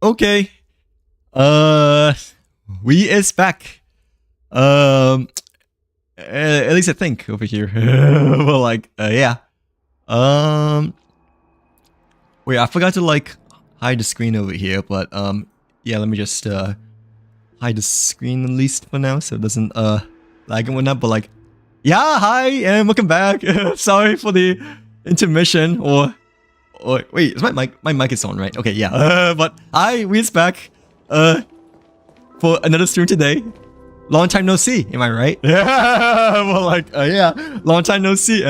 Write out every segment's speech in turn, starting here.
Okay. We is back. At least I think over here. Well, like, yeah. Wait, I forgot to like hide the screen over here, but yeah, let me just hide the screen at least for now, so it doesn't lag and whatnot. But like, yeah, hi and welcome back. Sorry for the intermission, or wait, is my mic is on, right? Okay, yeah. But hi, we's back. For another stream today. Long time no see, am I right? Yeah, well, like, yeah, long time no see,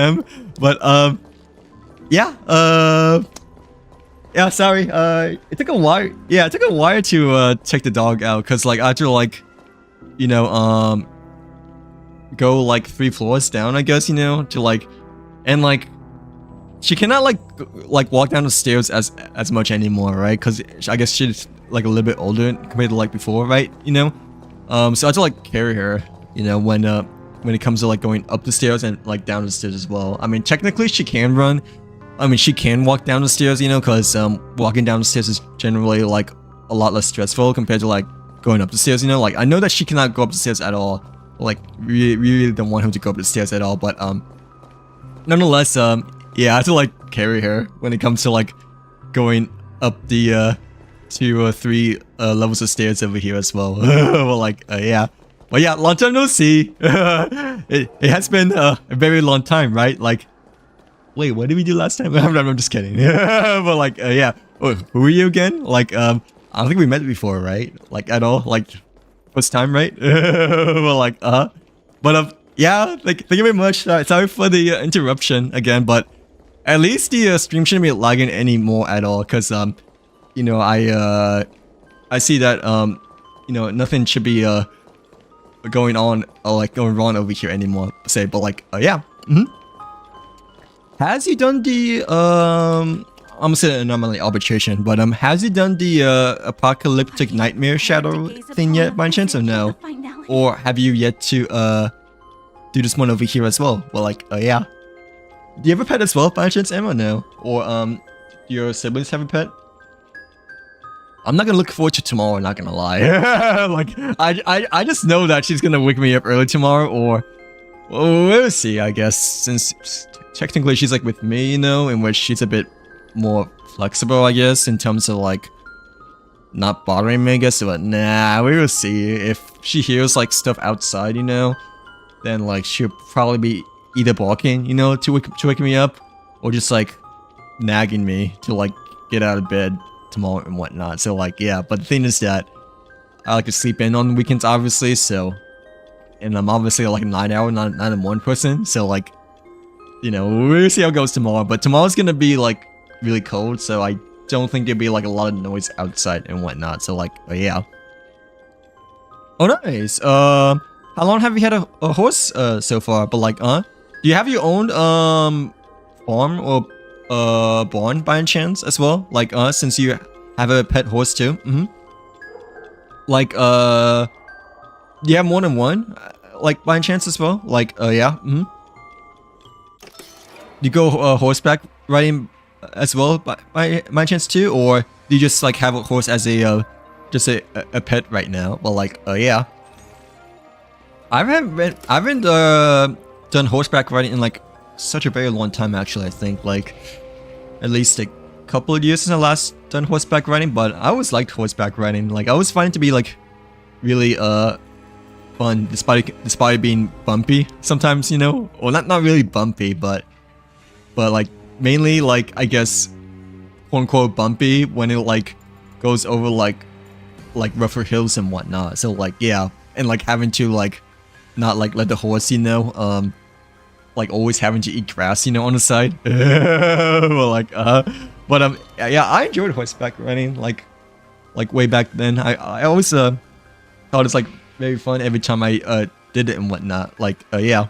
But yeah, yeah, sorry. It took a while. Yeah, it took a while to check the dog out, cause like I had to like, you know, go like 3 floors down, I guess, you know, to like, and like, she cannot like walk down the stairs as much anymore, right? Cause I guess she's like a little bit older compared to like before, right? You know, so I had to like carry her, you know, when it comes to like going up the stairs and like down the stairs as well. I mean, technically she can run. I mean, she can walk down the stairs, you know, because walking down the stairs is generally like a lot less stressful compared to like going up the stairs, you know. Like I know that she cannot go up the stairs at all. Like really don't want him to go up the stairs at all, but nonetheless, yeah, I have to like carry her when it comes to like going up the 2 or 3 levels of stairs over here as well. Well, like, yeah. But yeah, long time no see. It has been a very long time, right? Like, wait, what did we do last time? I'm just kidding. But like, yeah. Oh, who are you again? Like, I don't think we met before, right? Like, at all? Like, first time, right? Well, like, But, yeah, like, thank you very much. Sorry for the interruption again, but at least the stream shouldn't be lagging anymore at all, because, you know, I see that, you know, nothing should be, going on, or like, going wrong over here anymore, say, but like, yeah. Has he done the, I'm gonna say anomaly arbitration, but, has he done the, apocalyptic nightmare shadow thing yet, by chance, or no? Or have you yet to, do this one over here as well? Well, like, yeah. Do you have a pet as well, by chance, Emma, or no? Or, do your siblings have a pet? I'm not gonna look forward to tomorrow, not gonna lie. Like, I just know that she's gonna wake me up early tomorrow, or we'll see, I guess, since technically she's like with me, you know, in which she's a bit more flexible, I guess, in terms of like not bothering me, I guess. But nah, we will see. If she hears like stuff outside, you know, then like she'll probably be either barking, you know, to wake me up, or just like nagging me to like get out of bed tomorrow and whatnot. So like, yeah, but the thing is that I like to sleep in on weekends, obviously, so, and I'm obviously like a 9-hour, not a morning person, so like, you know, we'll see how it goes tomorrow. But tomorrow's gonna be like really cold, so I don't think there'll be like a lot of noise outside and whatnot. So like, yeah. Oh, nice. How long have you had a horse so far? But like, do you have your own farm or barn by any chance as well? Like, since you have a pet horse too. Like, do you have more than one? Like, by any chance as well? Like, yeah. Do you go horseback riding as well by chance too, or do you just like have a horse as a just a pet right now? Well, like, yeah. I haven't done horseback riding in like such a very long time, actually. I think like at least a couple of years since I last done horseback riding, but I always liked horseback riding. Like, I always find it to be like really fun, despite being bumpy sometimes, you know, or not really bumpy, but like mainly like, I guess, quote unquote bumpy when it like goes over like rougher hills and whatnot. So like, yeah, and like having to like not like let the horse, you know, like always having to eat grass, you know, on the side. Well, like, but yeah, I enjoyed horseback riding like way back then. I always thought it's like very fun every time I did it and whatnot. Like, yeah.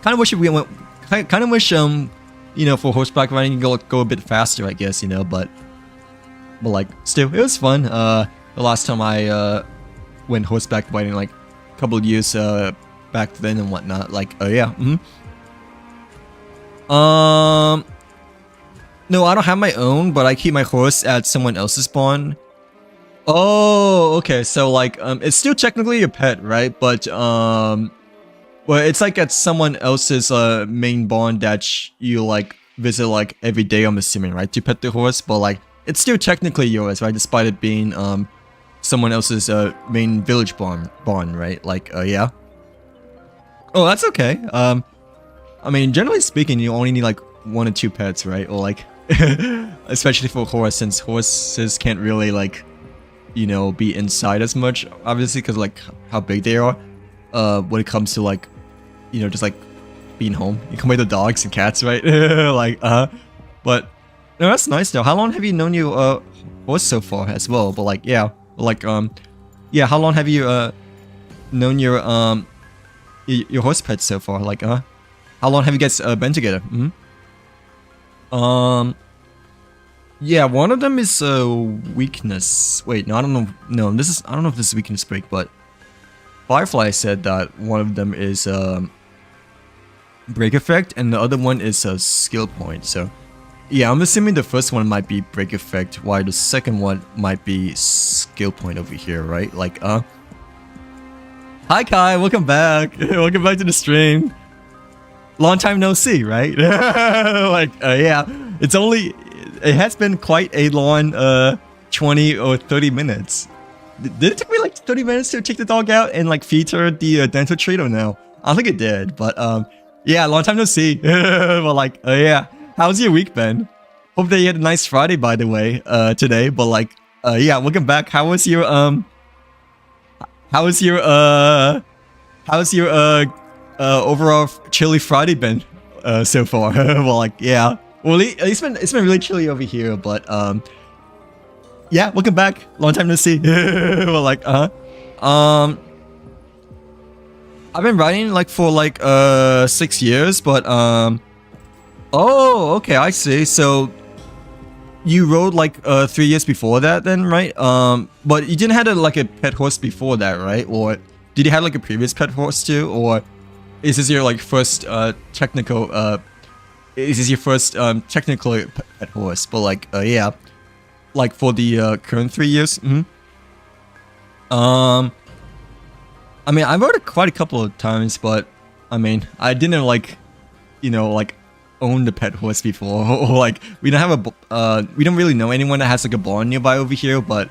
Kind of wish we went. Kind of wish you know, for horseback riding you go a bit faster, I guess, you know, but like still it was fun. The last time I went horseback riding, like a couple of years back then and whatnot. Like, yeah. No, I don't have my own, but I keep my horse at someone else's spawn. Oh, okay. So like, it's still technically a pet, right? But well, it's like at someone else's main barn that you like visit like every day. I'm assuming, right? To pet the horse, but like, it's still technically yours, right? Despite it being someone else's main village barn, right? Like, yeah. Oh, that's okay. I mean, generally speaking, you only need like 1 or 2 pets, right? Or like, especially for horse, since horses can't really like, you know, be inside as much, obviously, because like how big they are. When it comes to like, you know, just like being home, you can wait the dogs and cats, right? Like, but no, that's nice though. How long have you known your horse so far as well? But like, yeah, like, yeah, how long have you known your horse pets so far? Like, how long have you guys been together? Yeah, one of them is weakness. Wait, no, I don't know. No, this is, I don't know if this is weakness break, but Firefly said that one of them is break effect, and the other one is a skill point. So, yeah, I'm assuming the first one might be break effect, while the second one might be skill point over here, right? Like, hi Kai, welcome back. Welcome back to the stream. Long time no see, right? Like, yeah, it has been quite a long 20 or 30 minutes. Did it take me like 30 minutes to take the dog out and like feed her the dental treat or no? I don't think it did, but yeah, long time no see. But like, yeah, how's your week been? Hope that you had a nice Friday, by the way, today. But like, yeah, welcome back. How's your overall chilly Friday been so far? Well, like, yeah. Well, it's been really chilly over here, but yeah, welcome back. Long time no see. Well, like, I've been writing like for like 6 years, but oh, okay, I see. So you rode like 3 years before that, then, right? But you didn't have like a pet horse before that, right? Or did you have like a previous pet horse too, or is this your like first technical pet horse? But like, yeah, like for the current 3 years. I mean, I rode it quite a couple of times, but I mean, I didn't like, you know, like own the pet horse before. Or like, we don't have we don't really know anyone that has like a barn nearby over here, but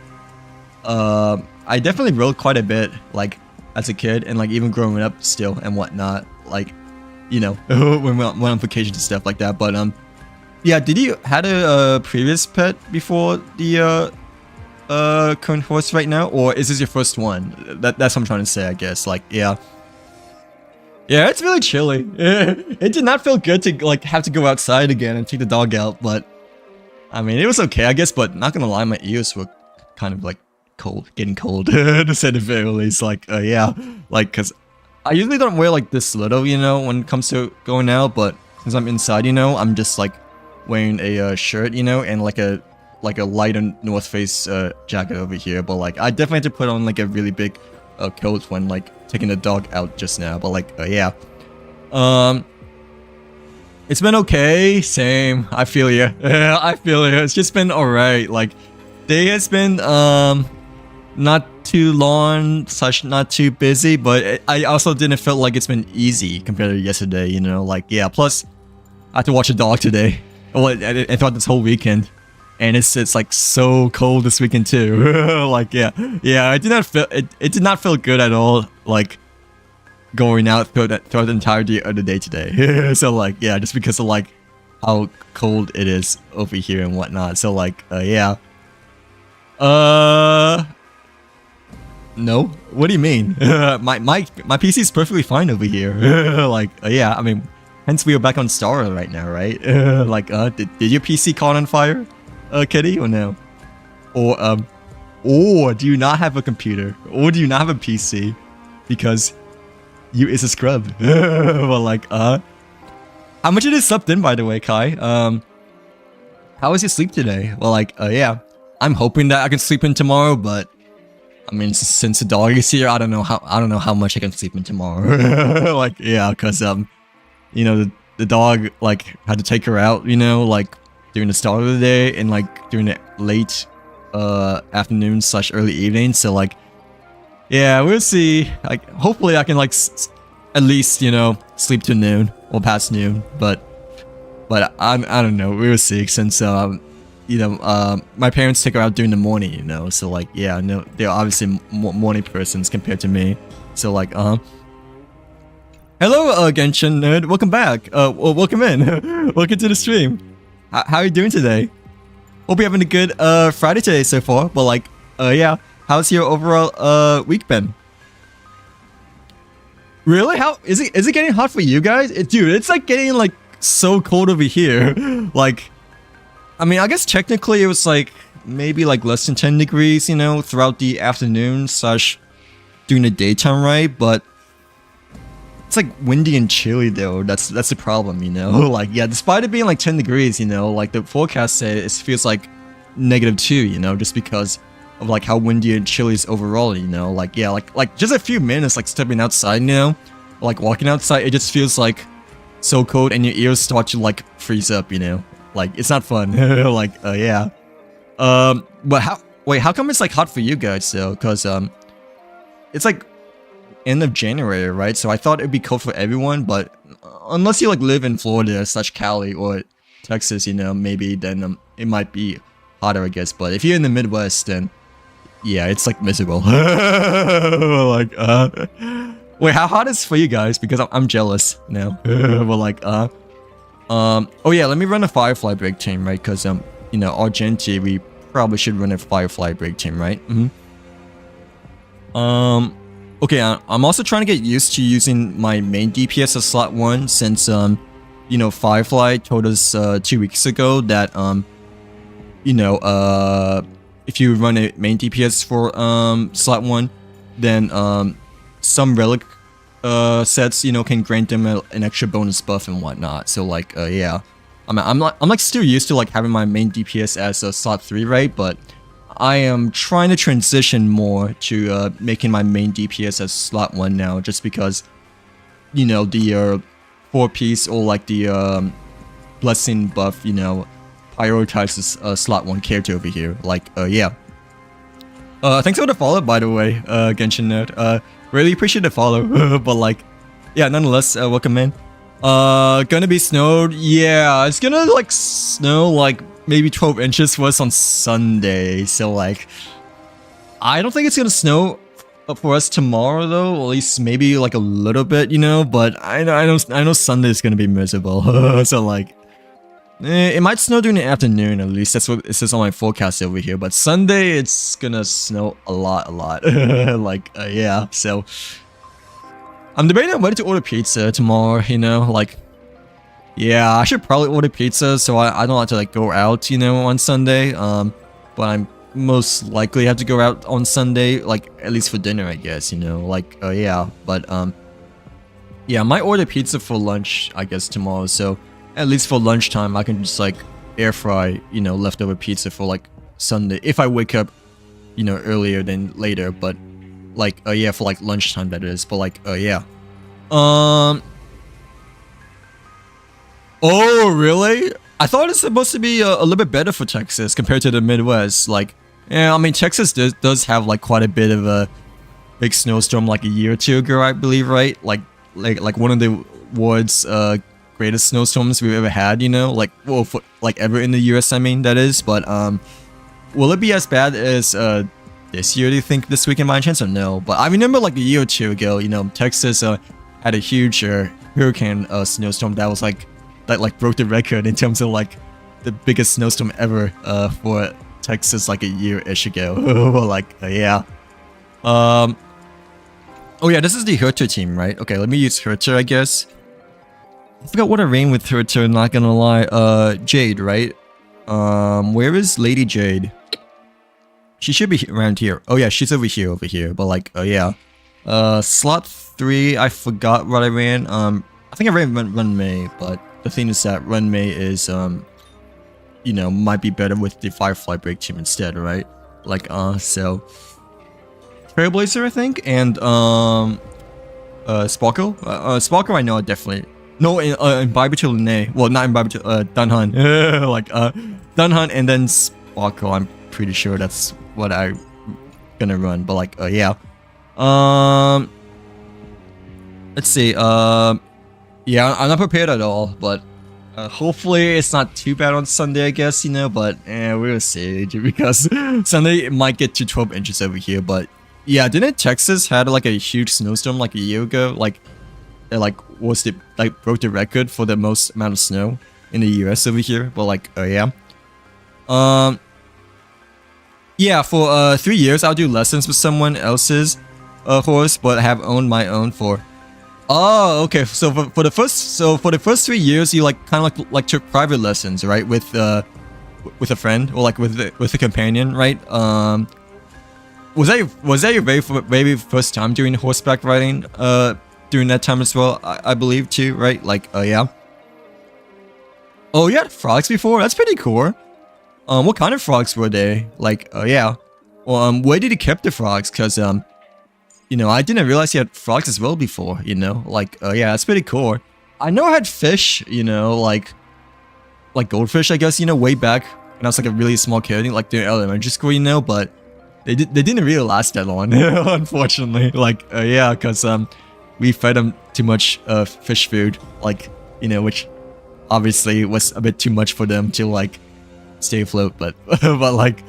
I definitely rode quite a bit, like as a kid, and like even growing up still and whatnot, like, you know, when we went on vacation and stuff like that. But yeah, did you had a previous pet before the current horse right now, or is this your first one? That's what I'm trying to say, I guess. Like, yeah, it's really chilly. It did not feel good to like have to go outside again and take the dog out, but I mean, it was okay, I guess. But not gonna lie, my ears were kind of like getting cold to say the very least. Like, yeah, like, cause I usually don't wear like this little, you know, when it comes to going out, but since I'm inside, you know, I'm just like wearing a shirt, you know, and like a lighter North Face jacket over here. But like, I definitely had to put on like a really big coat when like taking the dog out just now. But like, yeah, it's been okay. Same. I feel you. I feel you. It's just been alright. Like, day has been not too long / not too busy, but I also didn't feel like it's been easy compared to yesterday, you know. Like, yeah, plus I had to watch a dog today, well, and throughout this whole weekend, and it's like so cold this weekend too. Like, yeah, it did not feel good at all, like going out throughout the entirety of the day today. So like, yeah, just because of like how cold it is over here and whatnot. So like, yeah, no, what do you mean? my PC is perfectly fine over here. Like, yeah, I mean, hence we are back on Star right now, right? Like, did your PC caught on fire, Kitty, or no? Or do you not have a computer, or do you not have a PC because you is a scrub? Well, like, how much it is slept in, by the way, Kai? How was your sleep today? Well, like, yeah, I'm hoping that I can sleep in tomorrow, but I mean, since the dog is here, I don't know how much I can sleep in tomorrow. Like, yeah, cause you know, the dog like had to take her out, you know, like during the start of the day and like during the late afternoon / early evening. So like, yeah, we'll see. Like, hopefully I can like at least, you know, sleep to noon or past noon. But I don't know. We'll see, since you know, my parents take her out during the morning, you know. So like, yeah, no, they're obviously morning persons compared to me. So like, hello, Genshin nerd. Welcome back. Well, welcome in. Welcome to the stream. How are you doing today? Hope you're having a good Friday today so far. But like, yeah, how's your overall week been? Really? How is it getting hot for you guys? Dude, it's like getting like so cold over here. Like, I mean, I guess technically it was like maybe like less than 10 degrees, you know, throughout the afternoon / during the daytime, right? But it's like windy and chilly though. That's the problem, you know. Like, yeah, despite it being like 10 degrees, you know, like the forecast said it feels like -2, you know, just because of like how windy and chilly is overall, you know. Like, yeah, like just a few minutes like stepping outside, you know, like walking outside, it just feels like so cold and your ears start to like freeze up, you know. Like, it's not fun. Like, yeah. But how come it's like hot for you guys though? Because it's like end of January, right? So I thought it'd be cold for everyone, but unless you like live in Florida / Cali or Texas, you know, maybe then it might be hotter, I guess. But if you're in the Midwest, then yeah, it's like miserable. Like, wait, how hot is it for you guys? Because I'm jealous now. But like, oh yeah, let me run a Firefly break team, right? Because you know, Argenti, we probably should run a Firefly break team, right? Okay, I'm also trying to get used to using my main DPS as slot 1, since you know, Firefly told us 2 weeks ago that you know, if you run a main DPS for slot 1, then some relic sets, you know, can grant them an extra bonus buff and whatnot. So like, yeah, I'm like still used to like having my main DPS as a slot 3, right? But I am trying to transition more to making my main DPS as slot 1 now, just because, you know, the 4-piece or like the blessing buff, you know, prioritizes slot 1 character over here. Like, yeah. Thanks for the follow, by the way, Genshin Nerd. Really appreciate the follow. But like, yeah, nonetheless, welcome in. Gonna be snowed. Yeah, it's gonna like snow like maybe 12 inches for us on Sunday. So like, I don't think it's gonna snow for us tomorrow though. Or at least maybe like a little bit, you know. But I know Sunday is gonna be miserable. So like, it might snow during the afternoon, at least. That's what it says on my forecast over here. But Sunday, it's gonna snow a lot. Like, yeah. So I'm debating on whether to order pizza tomorrow, you know. Like, yeah, I should probably order pizza so I don't have to like go out, you know, on Sunday. But I'm most likely have to go out on Sunday, like at least for dinner, I guess, you know. Like, yeah. But yeah, I might order pizza for lunch, I guess, tomorrow. So at least for lunchtime, I can just like air fry, you know, leftover pizza for like Sunday. If I wake up, you know, earlier than later. But like, yeah, for like lunchtime, that is. But like, yeah. Oh, really? I thought it's supposed to be a little bit better for Texas compared to the Midwest. Like, yeah, I mean, Texas does have like quite a bit of a big snowstorm like a year or 2 ago, I believe, right? Like one of the world's greatest snowstorms we've ever had, you know, like, well, for, like ever in the US, I mean, that is. But will it be as bad as this year, do you think, this weekend by chance, or no? But I remember like a year or 2 ago, you know, Texas had a huge hurricane snowstorm that was like, that like broke the record in terms of like the biggest snowstorm ever for Texas like a year-ish ago. Like, yeah. Oh yeah, this is the Herter team, right? Okay, let me use Herter, I guess. I forgot what I ran with Herter, not gonna lie. Jade, right? Where is Lady Jade? She should be around here. Oh yeah, she's over here. But like, yeah. Slot 3, I forgot what I ran. I think I ran Run May, but the thing is that Run May is, you know, might be better with the Firefly break team instead, right? Like, so Trailblazer, I think, and Sparkle. Sparkle, I know, definitely No, in Barbital Lene. Well, not in Barbital, Dunhunt. Like, Dunhunt and then Sparkle. I'm pretty sure that's what I'm gonna run. But like, yeah. Let's see. Yeah, I'm not prepared at all, but hopefully it's not too bad on Sunday, I guess, you know, but we'll see, because Sunday it might get to 12 inches over here, but yeah, didn't Texas had like a huge snowstorm like a year ago? Like, it broke the record for the most amount of snow in the US over here, but like, yeah. Yeah, for 3 years I'll do lessons with someone else's horse, but I have owned my own for... Oh, okay. So for the first 3 years, you like kind of like took private lessons, right? With a friend or like with a companion, right? Was that your very first time doing horseback riding? During that time as well, I believe too, right? Like, yeah. Oh, you had frogs before? That's pretty cool. What kind of frogs were they? Like, yeah. Well, where did he keep the frogs? Cause you know, I didn't realize he had frogs as well before, you know? Like, yeah, that's pretty cool. I know I had fish, you know, like goldfish, I guess, you know, way back when I was like a really small kid, like during elementary school, you know, but they didn't really last that long, unfortunately. Like, yeah, because we fed them too much fish food, like, you know, which obviously was a bit too much for them to like stay afloat, but but like,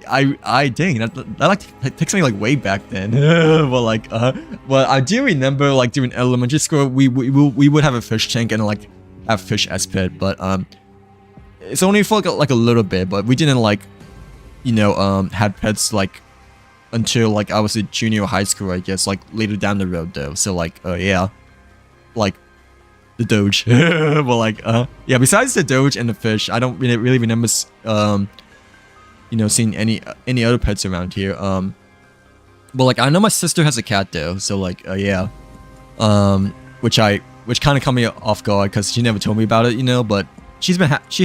dang, that like takes me like way back then. But like, well, I do remember like during elementary school, we would have a fish tank and like have fish as pet, but it's only for like a little bit, but we didn't like, you know, had pets like until like I was a junior high school, I guess, like later down the road though. So like, yeah, like the Doge. But like, yeah, besides the Doge and the fish, I don't really remember you know, seeing any other pets around here. But like, I know my sister has a cat though, so like, yeah, which kind of caught me off guard because she never told me about it, you know. But she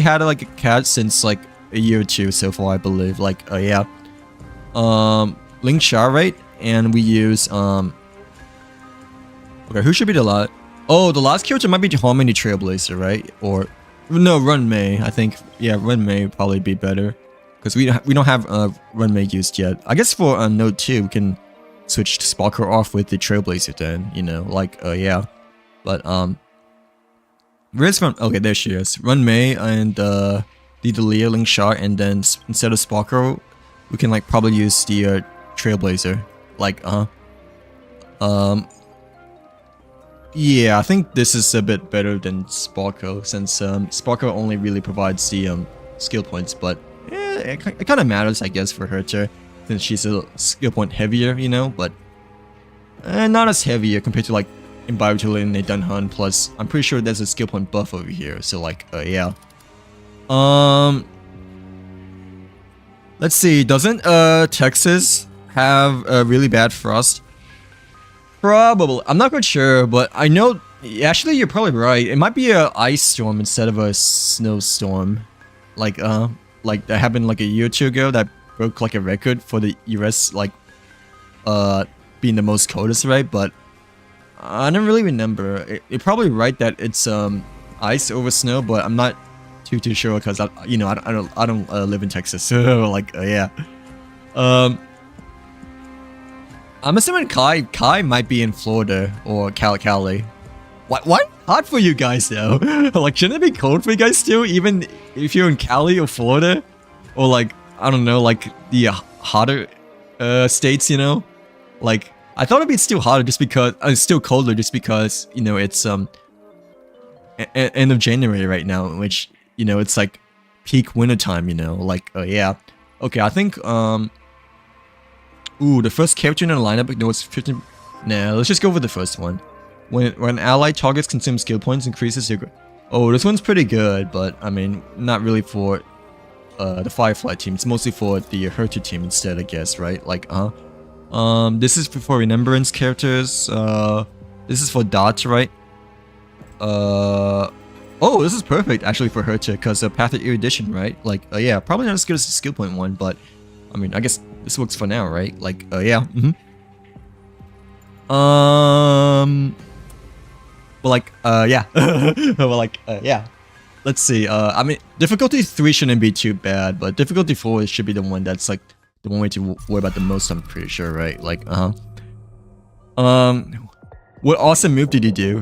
had like a cat since like a year or two so far, I believe. Like, yeah, Ling Sha, right? And we use okay, who should be the last? Oh, the last character might be Harmony Trailblazer, right? Or no, Run May. I think, yeah, Run May would probably be better. Because we don't have Run May used yet. I guess for Node 2, we can switch to Sparker off with the Trailblazer then, you know, like, yeah. But, where's Run... Okay, there she is. Run May and, Leah, Ling Sha, and then instead of Sparker, we can, like, probably use the, Trailblazer. Like, yeah, I think this is a bit better than Sparker, since, Sparker only really provides the, skill points, but... Yeah, it kind of matters, I guess, for her too, since she's a skill point heavier, you know, but not as heavier compared to like in Biotular and Dunhunt. Plus, I'm pretty sure there's a skill point buff over here, so like, yeah. Let's see, doesn't Texas have a really bad frost? Probably, I'm not quite sure, but I know. Actually, you're probably right. It might be a ice storm instead of a snowstorm, like that happened like a year or two ago that broke like a record for the US, like being the most coldest, right? But I don't really remember. You're probably right that it's ice over snow, but I'm not too sure because I don't live in Texas, so like, yeah. I'm assuming Kai might be in Florida or Cali. What? Hot for you guys though. Like, shouldn't it be cold for you guys too, even if you're in Cali or Florida? Or like, I don't know, like the hotter states, you know? Like, I thought it'd be still hotter just because, still colder just because, you know, it's end of January right now, which, you know, it's like peak winter time, you know? Like, yeah. Okay, I think, ooh, the first character in the lineup ignores 15... Nah, let's just go with the first one. When allied targets consume skill points, increases your... Oh, this one's pretty good, but I mean, not really for the Firefly team. It's mostly for the Hertu team instead, I guess, right? Like, this is for Remembrance characters. This is for Dot, right? Oh, this is perfect actually for Hertu because of Path of Erudition, right? Like, yeah, probably not as good as the skill point one, but I mean, I guess this works for now, right? Like, yeah. But like, yeah. But like, yeah. Let's see. I mean, difficulty 3 shouldn't be too bad, but difficulty 4 should be the one that's like the one way to worry about the most. I'm pretty sure, right? Like, what awesome move did you do?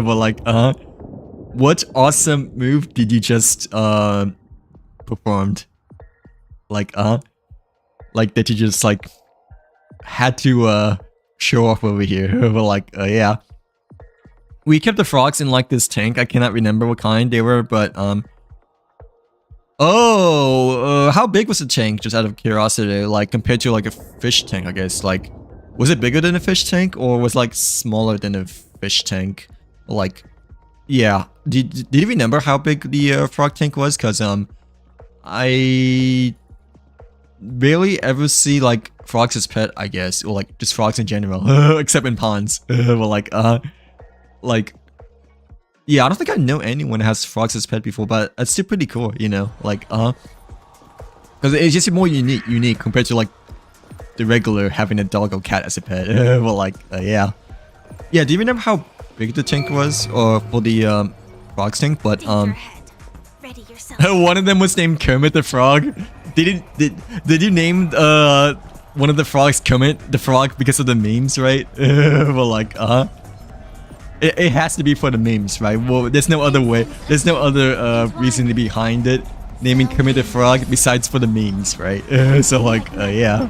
But like, what awesome move did you just performed? Like, like that you just like had to show off over here. But like, yeah. We kept the frogs in like this tank. I cannot remember what kind they were, but how big was the tank? Just out of curiosity, like compared to like a fish tank, I guess. Like, was it bigger than a fish tank, or was like smaller than a fish tank? Like, yeah. Did you remember how big the frog tank was? Cause I barely ever see like frogs as pet, I guess, or like just frogs in general, except in ponds. But like, yeah, I don't think I know anyone who has frogs as pet before, but it's still pretty cool, you know, like, because it's just more unique compared to like the regular having a dog or cat as a pet. Well, like, yeah. Do you remember how big the tank was, or for the frogs tank? But one of them was named Kermit the Frog. Did you name one of the frogs Kermit the Frog because of the memes, right? Well, like, it has to be for the memes, right? Well, there's no other way. There's no other reason behind it. Naming Kermit the Frog besides for the memes, right? So like, yeah.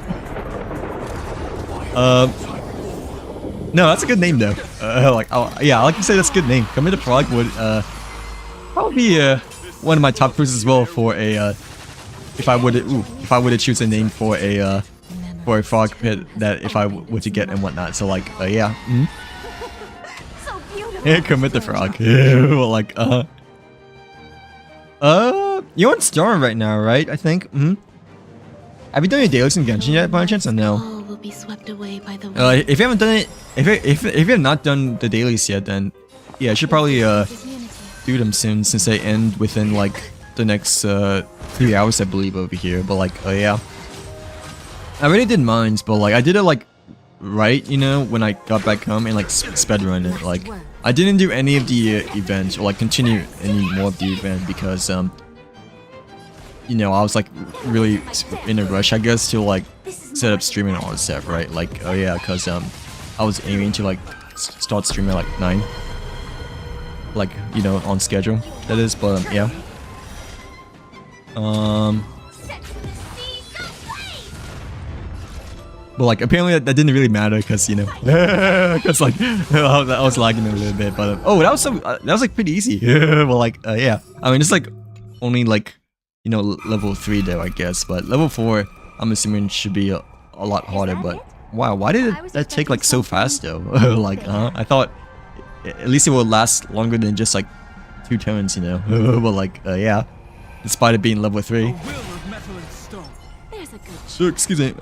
No, that's a good name though. Like, yeah, I like to say that's a good name. Kermit the Frog would probably be one of my top choices as well for a if I were to choose a name for a frog pit that if I were to get and whatnot. So like, yeah. Yeah, Kermit the Frog. Well, like, you're on Storm right now, right? I think. Have you done your dailies in Genshin yet, by any chance, or no? All will be swept away by the wind. If you haven't done it, if you have not done the dailies yet, then yeah, I should probably do them soon, since they end within like the next 3 hours, I believe, over here. But like, yeah, I already did mine, but like I did it like right, you know, when I got back home and like sped run it. Like, I didn't do any of the events or like continue any more of the event because you know, I was like really in a rush, I guess, to like set up streaming and all that stuff, right? Like, oh yeah, because I was aiming to like start streaming at like 9, like, you know, on schedule, that is. But yeah, but like apparently that didn't really matter because, you know, because like I was lagging a little bit. But oh, that was like pretty easy. But like, yeah, I mean, it's like only like, you know, level 3 though, I guess. But level 4, I'm assuming should be a lot harder. But wow, why did that take like so fast though? Like, I thought at least it would last longer than just like 2 turns, you know. But like, yeah, despite it being level 3. So, excuse me.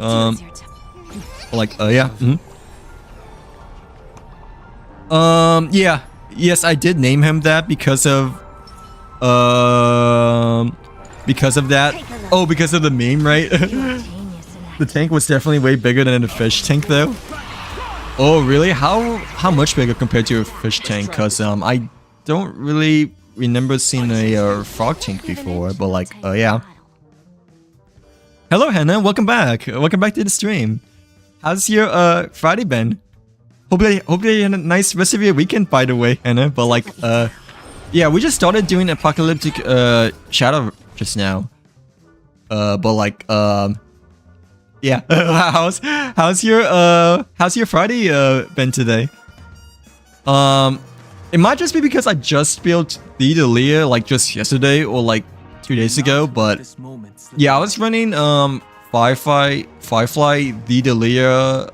Like, yeah. Yeah. Yes, I did name him that because of that. Oh, because of the meme, right? The tank was definitely way bigger than a fish tank, though. Oh, really? How much bigger compared to a fish tank? Cause I don't really remember seeing a frog tank before. But like, yeah. Hello, Hannah. Welcome back. Welcome back to the stream. How's your Friday been? Hopefully you had a nice rest of your weekend, by the way, Hannah. But like, yeah, we just started doing Apocalyptic Shadow just now. But like, yeah. how's your Friday been today? It might just be because I just built the Delia like just yesterday or like 2 days ago. But yeah, I was running Firefly, the Delia,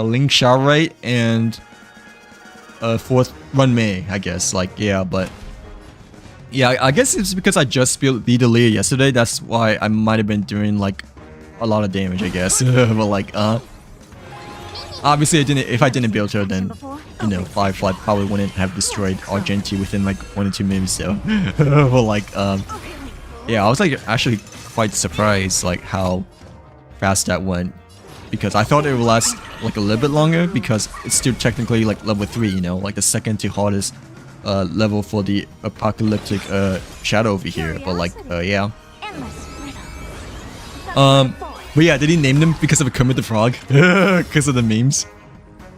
Link Shower Rate, and 4th Run May, I guess. Like, yeah, but yeah, I guess it's because I just built the Delia yesterday. That's why I might have been doing like a lot of damage, I guess. But like, obviously, if I didn't build her, then you know, Firefly probably wouldn't have destroyed Argenti within like 1 or 2 minutes. So, but like, yeah, I was like actually quite surprised like how fast that went. because I thought it would last like a little bit longer because it's still technically like level 3, you know, like the second to hardest level for the apocalyptic shadow over here. But like yeah. But yeah, did he name them because of a Kermit the Frog? Because of the memes?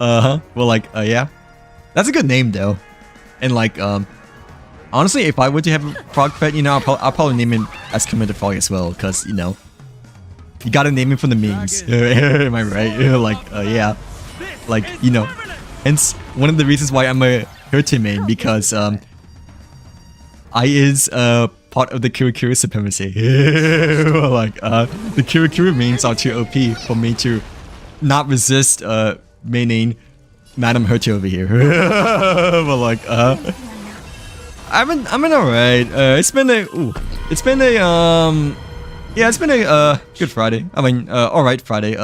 Well, like, yeah. That's a good name, though. And, like, honestly, if I were to have a frog pet, you know, I'll probably name him as Kermit the Frog as well. Because, you know, you gotta name him from the memes. Am I right? Like, yeah. Like, you know. Hence, one of the reasons why I'm a Hirte main, because, I is, part of the Kirikiri supremacy. Like, the Kirikiri mains are too OP for me to not resist maining Madam Hirte over here. But like, I've been alright. It's been a good Friday. I mean, alright Friday.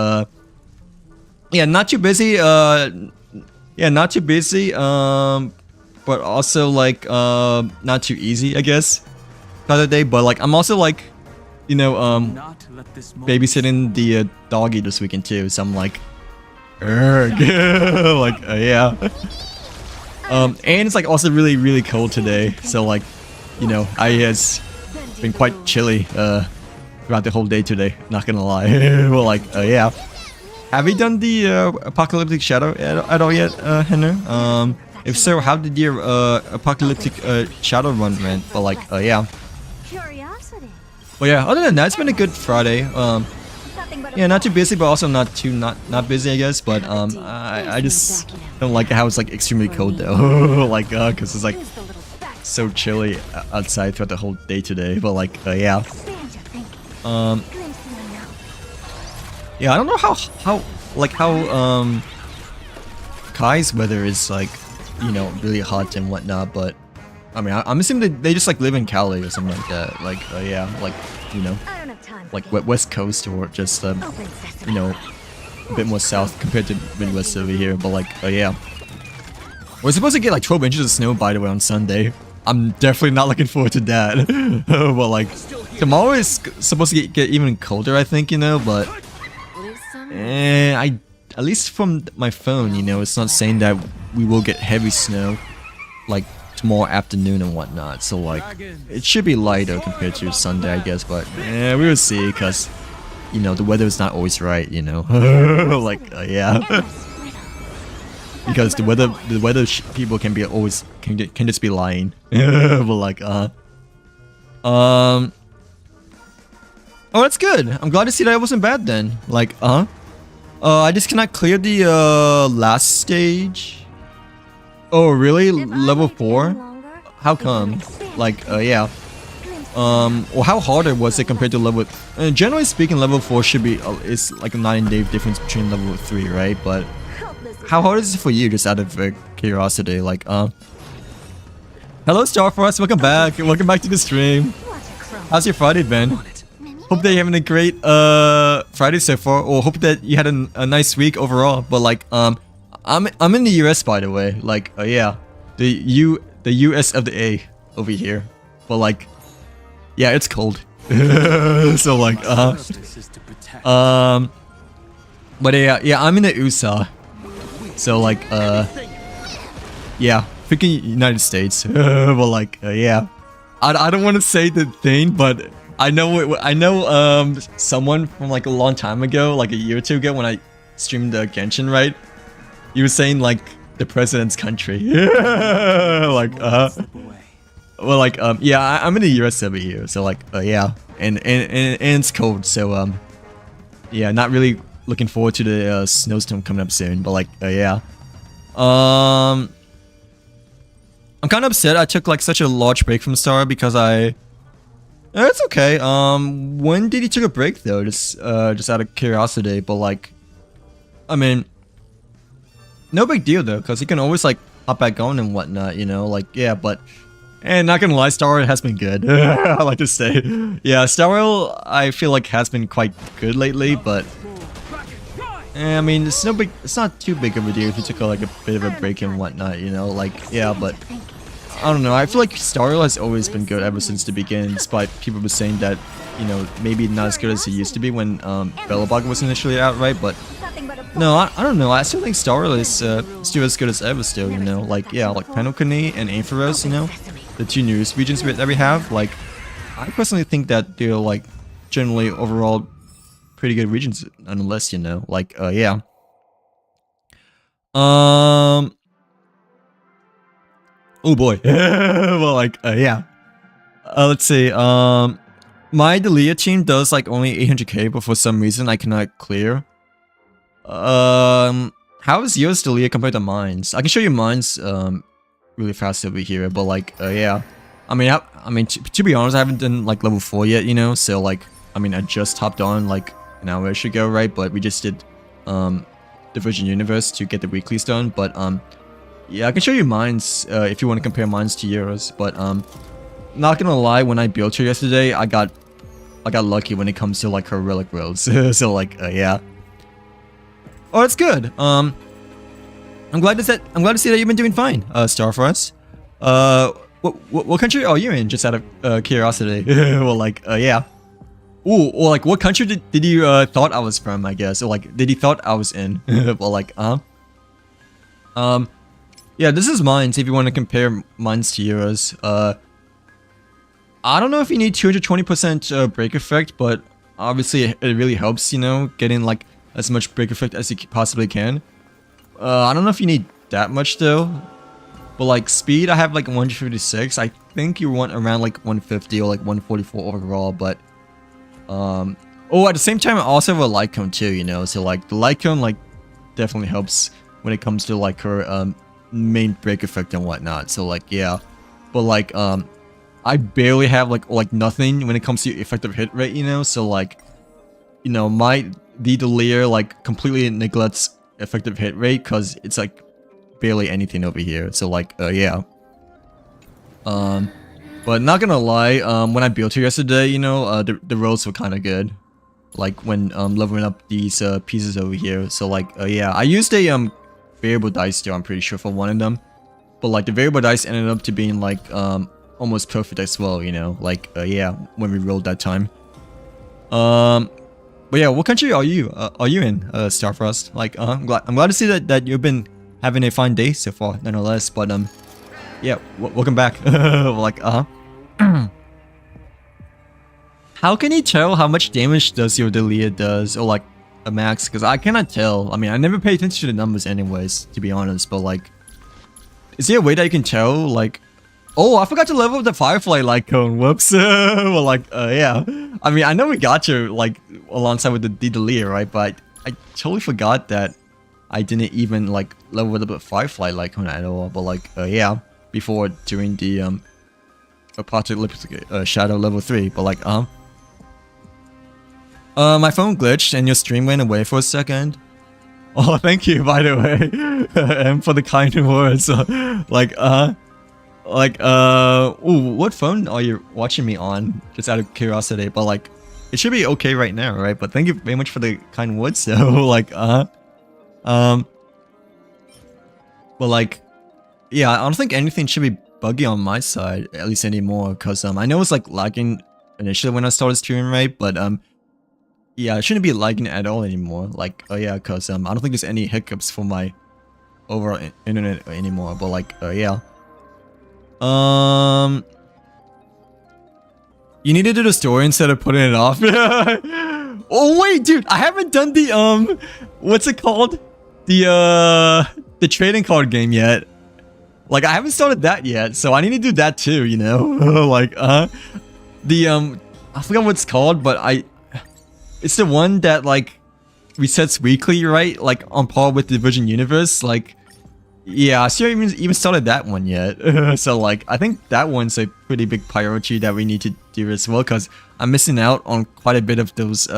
Yeah, not too busy. Not too busy. But also like not too easy, I guess. Other day, but like I'm also like, you know, babysitting the doggy this weekend too, so I'm like, like yeah. And it's like also really cold today, so like, you know, I has been quite chilly throughout the whole day today. Not gonna lie. Well, like yeah. Have you done the apocalyptic shadow at all yet, Henner? If so, how did your apocalyptic shadow run went? But like yeah. Well, yeah, other than that, it's been a good Friday. Yeah, not too busy, but also not busy, I guess. But I just don't like how it's like extremely cold though. Like, cause it's like so chilly outside throughout the whole day today. But like, yeah. Yeah, I don't know how Kai's weather is like, you know, really hot and whatnot, but. I mean, I'm assuming that they just like live in Cali or something like that. Like, yeah, like, you know, like West Coast or just, you know, a bit more south compared to Midwest over here. But like, yeah. We're supposed to get like 12 inches of snow, by the way, on Sunday. I'm definitely not looking forward to that. But like, tomorrow is supposed to get even colder, I think, you know, but at least from my phone, you know, it's not saying that we will get heavy snow, like, tomorrow afternoon and whatnot, so like it should be lighter compared to Sunday, I guess, but yeah, we will see, because you know the weather is not always right, you know. Like yeah. Because the weather people can just be lying. But like oh, that's good. I'm glad to see that it wasn't bad then. Like I just cannot clear the last stage. Oh really? Level 4? How come? Like yeah. Or how harder was it compared to level? Generally speaking, level 4 should be it's like a 9-day difference between level 3, right? But how hard is it for you? Just out of curiosity, like hello Starforce, welcome back. Welcome back to the stream. How's your Friday been? Hope that you're having a great Friday so far, or hope that you had a nice week overall. But like I'm in the US, by the way. Like yeah, the US of the A over here. But like yeah, it's cold. So like but yeah, I'm in the USA. So like yeah, freaking United States. But like yeah, I don't want to say the thing, but I know someone from like a long time ago, like a year or two ago, when I streamed the Genshin, right? You were saying like the president's country. Like well like yeah, I'm in the US over here, so like yeah, and it's cold, so yeah, not really looking forward to the snowstorm coming up soon, but like yeah. I'm kind of upset I took like such a large break from Star because it's okay. When did he take a break though? Just out of curiosity, but like I mean, no big deal though, because he can always like hop back on and whatnot, you know, like yeah, but and not gonna lie, Star Rail has been good. I like to say. Yeah, Star Rail I feel like has been quite good lately, but I mean it's not too big of a deal if you took like a bit of a break and whatnot, you know, like yeah, but I don't know, I feel like Star Rail has always been good ever since the beginning, despite people were saying that, you know, maybe not as good as it used to be when Bellabog was initially out, right? But No, I don't know. I still think Starro is still as good as ever still, you know? Like, yeah, like Penokuni and Ampharos, you know? The two newest regions that we have. Like, I personally think that they're, like, generally overall pretty good regions, nonetheless, you know? Like, yeah. Oh boy. Well, like, yeah. Let's see. My Delia team does, like, only 800k, but for some reason I cannot clear. How is yours Delia compared to mine's? I can show you mine's really fast over here, but like yeah. I mean to be honest, I haven't done like level 4 yet, you know, so like I mean I just hopped on like an hour ago, right? But we just did Division Universe to get the weeklies done, but yeah, I can show you mine's if you want to compare mine's to yours, but not gonna lie, when I built her yesterday, I got lucky when it comes to like her relic rolls. So like yeah. Oh, that's good. I'm glad to see that you've been doing fine, Starfrost. What country are you in? Just out of curiosity. Well, like, yeah. Ooh, or like, what country did you thought I was from? I guess, or like, did you thought I was in? Well, like, yeah, this is mine. So if you want to compare mine's to yours, I don't know if you need 220% break effect, but obviously it really helps, you know, getting like as much break effect as you possibly can. I don't know if you need that much though, but like speed I have like 156. I think you want around like 150 or like 144 overall, but oh, at the same time I also have a light cone too, you know, so like the light cone like definitely helps when it comes to like her main break effect and whatnot. So like yeah, but like I barely have like nothing when it comes to effective hit rate, you know, so like, you know, the Delia like completely neglects effective hit rate because it's like barely anything over here. So like yeah. But not gonna lie, when I built her yesterday, you know, the rolls were kind of good. Like when leveling up these pieces over here. So like yeah, I used a variable dice there, I'm pretty sure, for one of them. But like the variable dice ended up to being like almost perfect as well, you know, like yeah, when we rolled that time. But yeah, what country are you in, Starfrost? Like, I'm glad to see that you've been having a fine day so far, nonetheless. But yeah, welcome back. Like, how can you tell how much damage does your Delia does, or like a max? Because I cannot tell. I mean, I never pay attention to the numbers, anyways, to be honest. But like, is there a way that you can tell? Like, oh, I forgot to level up the Firefly light cone. Whoops. Well, like, yeah. I mean, I know we got you, like, alongside with the Delia, right? But I totally forgot that I didn't even, like, level up the Firefly light cone at all. But, like, yeah, before doing the, Apocalyptic Shadow level 3. But, like, my phone glitched and your stream went away for a second. Oh, thank you, by the way. And for the kind words. Like, ooh, what phone are you watching me on? Just out of curiosity, but like, it should be okay right now, right? But thank you very much for the kind words, so like, but like, yeah, I don't think anything should be buggy on my side, at least anymore, because I know it's like lagging initially when I started streaming, right? But yeah, it shouldn't be lagging at all anymore. Like, oh yeah, because I don't think there's any hiccups for my overall internet anymore. But like, yeah. You need to do the story instead of putting it off. Oh wait, dude, I haven't done the what's it called? The trading card game yet. Like, I haven't started that yet, so I need to do that too, you know? Like, the I forgot what it's called, but it's the one that like resets weekly, right? Like on par with Division Universe, like. Yeah, I still even started that one yet. So like, I think that one's a pretty big priority that we need to do as well, because I'm missing out on quite a bit of those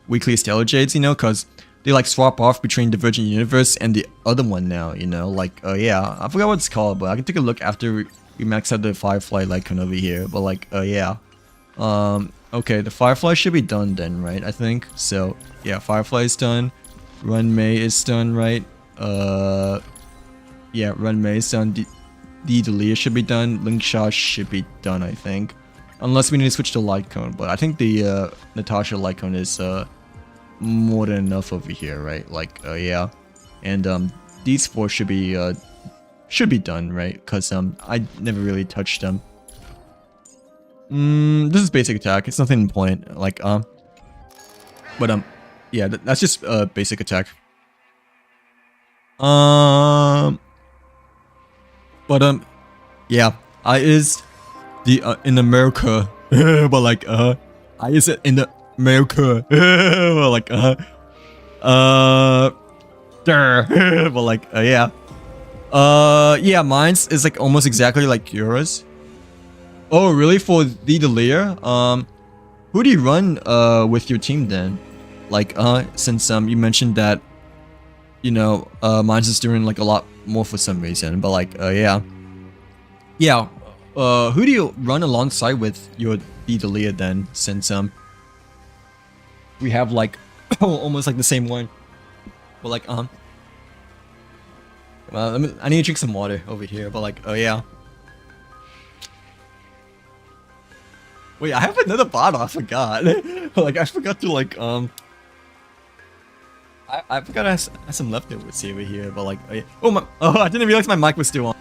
weekly Stellar Jades, you know, because they like swap off between Divergent Universe and the other one now, you know, like, yeah, I forgot what it's called, but I can take a look after we max out the Firefly Lycon over here, but like, yeah. Okay, the Firefly should be done then, right, I think, so, yeah, Firefly is done, Run May is done, right, yeah, Run May is done, the Delia should be done, Link Shot should be done, I think, unless we need to switch to Lycon, but I think the Natasha Lycon is, more than enough over here, right? Like, yeah. And these 4 should be done, right? Because I never really touched them. This is basic attack. It's nothing important. Like, but yeah, that's just basic attack. But yeah, I is the in America, but like I is in the America, but like but like yeah, yeah, mine's is like almost exactly like yours. Oh, really? For the Delia? Who do you run with your team then? Like since you mentioned that, you know, mine's is doing like a lot more for some reason, but like yeah. Yeah. Who do you run alongside with your Delia then, since we have like almost like the same one. But like I need to drink some water over here, but like yeah. Wait, I have another bottle, I forgot. Like I forgot to like I forgot I had some leftovers over here, but like oh I didn't realize my mic was still on.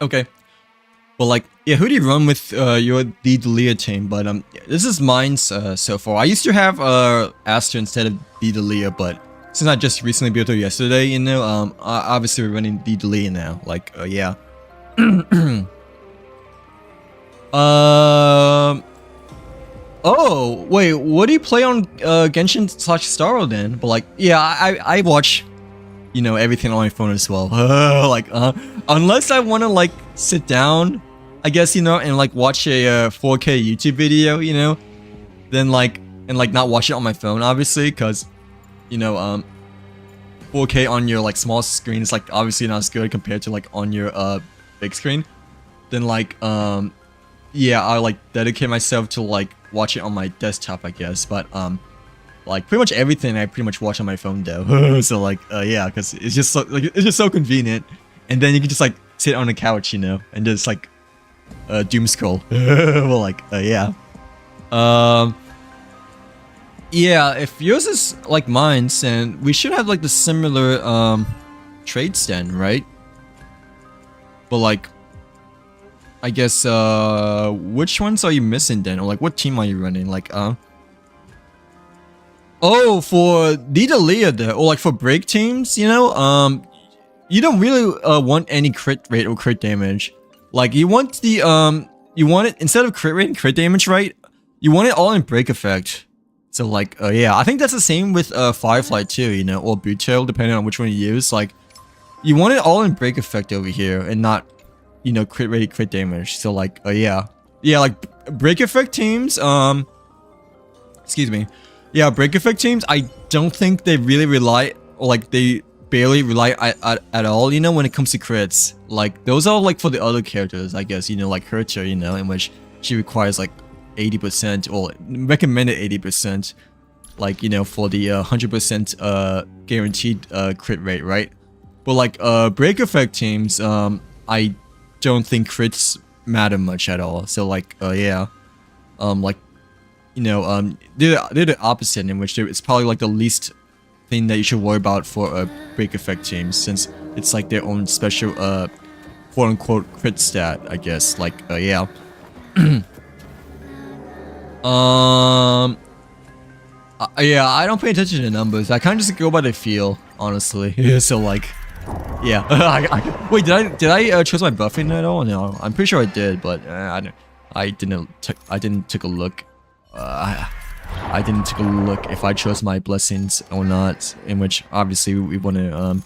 Okay. Well, like, yeah, who do you run with your Delia team? But this is mine's so far. I used to have Aster instead of Delia, but since I just recently built her yesterday, you know, obviously we're running Delia now. Like, yeah. Oh, wait, what do you play on Genshin/Starro then? But like, yeah, I watch, you know, everything on my phone as well. Like, unless I want to like sit down, I guess, you know, and like watch a 4K YouTube video, you know, then like, and like not watch it on my phone, obviously, because, you know, 4K on your like small screen is like obviously not as good compared to like on your big screen. Then like, yeah, I like dedicate myself to like watch it on my desktop, I guess. But like pretty much everything I pretty much watch on my phone though. So like yeah, because it's just so like it's just so convenient, and then you can just like sit on the couch, you know, and just like doom scroll. Well, like yeah, yeah. If yours is like mine's, then we should have like the similar traits then, right? But like, I guess which ones are you missing then, or like what team are you running? Like oh, for Delia there, or like for break teams, you know, you don't really want any crit rate or crit damage. Like you want the you want it instead of crit rate and crit damage, right? You want it all in break effect. So like yeah, I think that's the same with Firefly too, you know, or Boot-tail, depending on which one you use. Like you want it all in break effect over here and not, you know, crit rate, crit damage. So like yeah, like break effect teams, excuse me, yeah, break effect teams, I don't think they really rely, or like they barely rely at all, you know, when it comes to crits. Like those are like for the other characters, I guess, you know, like Hercha, you know, in which she requires like 80% or recommended 80%, like, you know, for the 100% guaranteed crit rate, right? But like break effect teams, I don't think crits matter much at all. So like yeah, like, you know, they're the opposite, in which it's probably like the least thing that you should worry about for break effect teams, since it's like their own special quote unquote crit stat, I guess. Like yeah. Yeah, I don't pay attention to numbers. I kind of just go by the feel, honestly. So like, yeah. Wait, did I choose my buffing at all? No, I'm pretty sure I did, but I didn't take a look. I didn't take a look if I chose my blessings or not. In which obviously we want to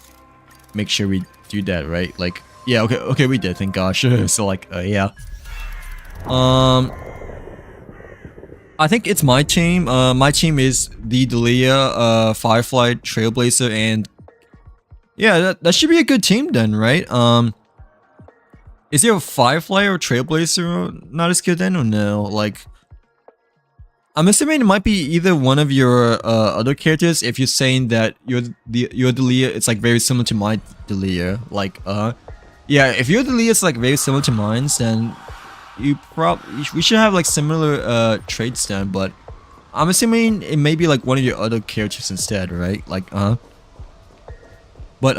make sure we do that, right? Like, yeah, okay, we did. Thank gosh. So like, yeah. I think it's my team. My team is the Delia, Firefly, Trailblazer, and Yeah, that should be a good team then, right? Is your Firefly or Trailblazer not as good then, or no? Like, I'm assuming it might be either one of your other characters. If you're saying that your Delia, it's like very similar to my Delia. Like, yeah, if your Delia is like very similar to mine's, then we should have like similar traits then. But I'm assuming it may be like one of your other characters instead, right? Like, but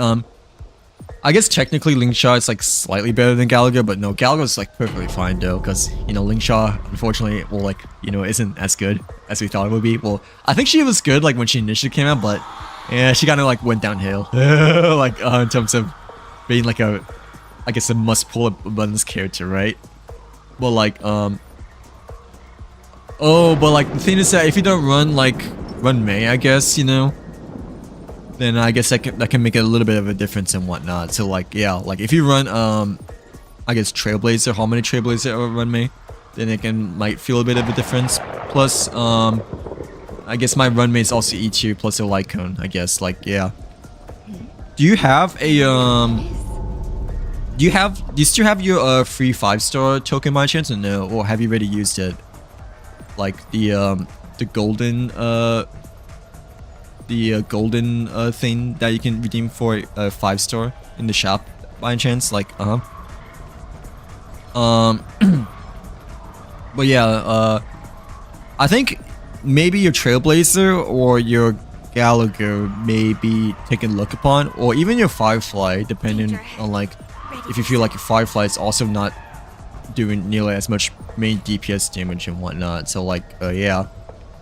I guess technically Lingshaw is like slightly better than Gallagher, but no, Gallagher's like perfectly fine though, because you know Lingshaw unfortunately, well, like, you know, isn't as good as we thought it would be. Well, I think she was good like when she initially came out, but yeah, she kind of like went downhill, like in terms of being like a, I guess a must pull buttons character, right? But like but like the thing is that if you don't run May, I guess, you know, then I guess that can make a little bit of a difference and whatnot. So like, yeah, like if you run I guess Trailblazer, how many Trailblazer or run me, then it might feel a bit of a difference. Plus I guess my run mate is also E2 plus a light cone, I guess. Like, yeah. Do you have a do you still have your free 5-star token by chance, or no? Or have you already used it? Like the golden thing that you can redeem for a 5-star in the shop by any chance, like but yeah, I think maybe your Trailblazer or your Gallagher may be taken a look upon, or even your Firefly, depending on like if you feel like your Firefly is also not doing nearly as much main DPS damage and whatnot. So like, yeah.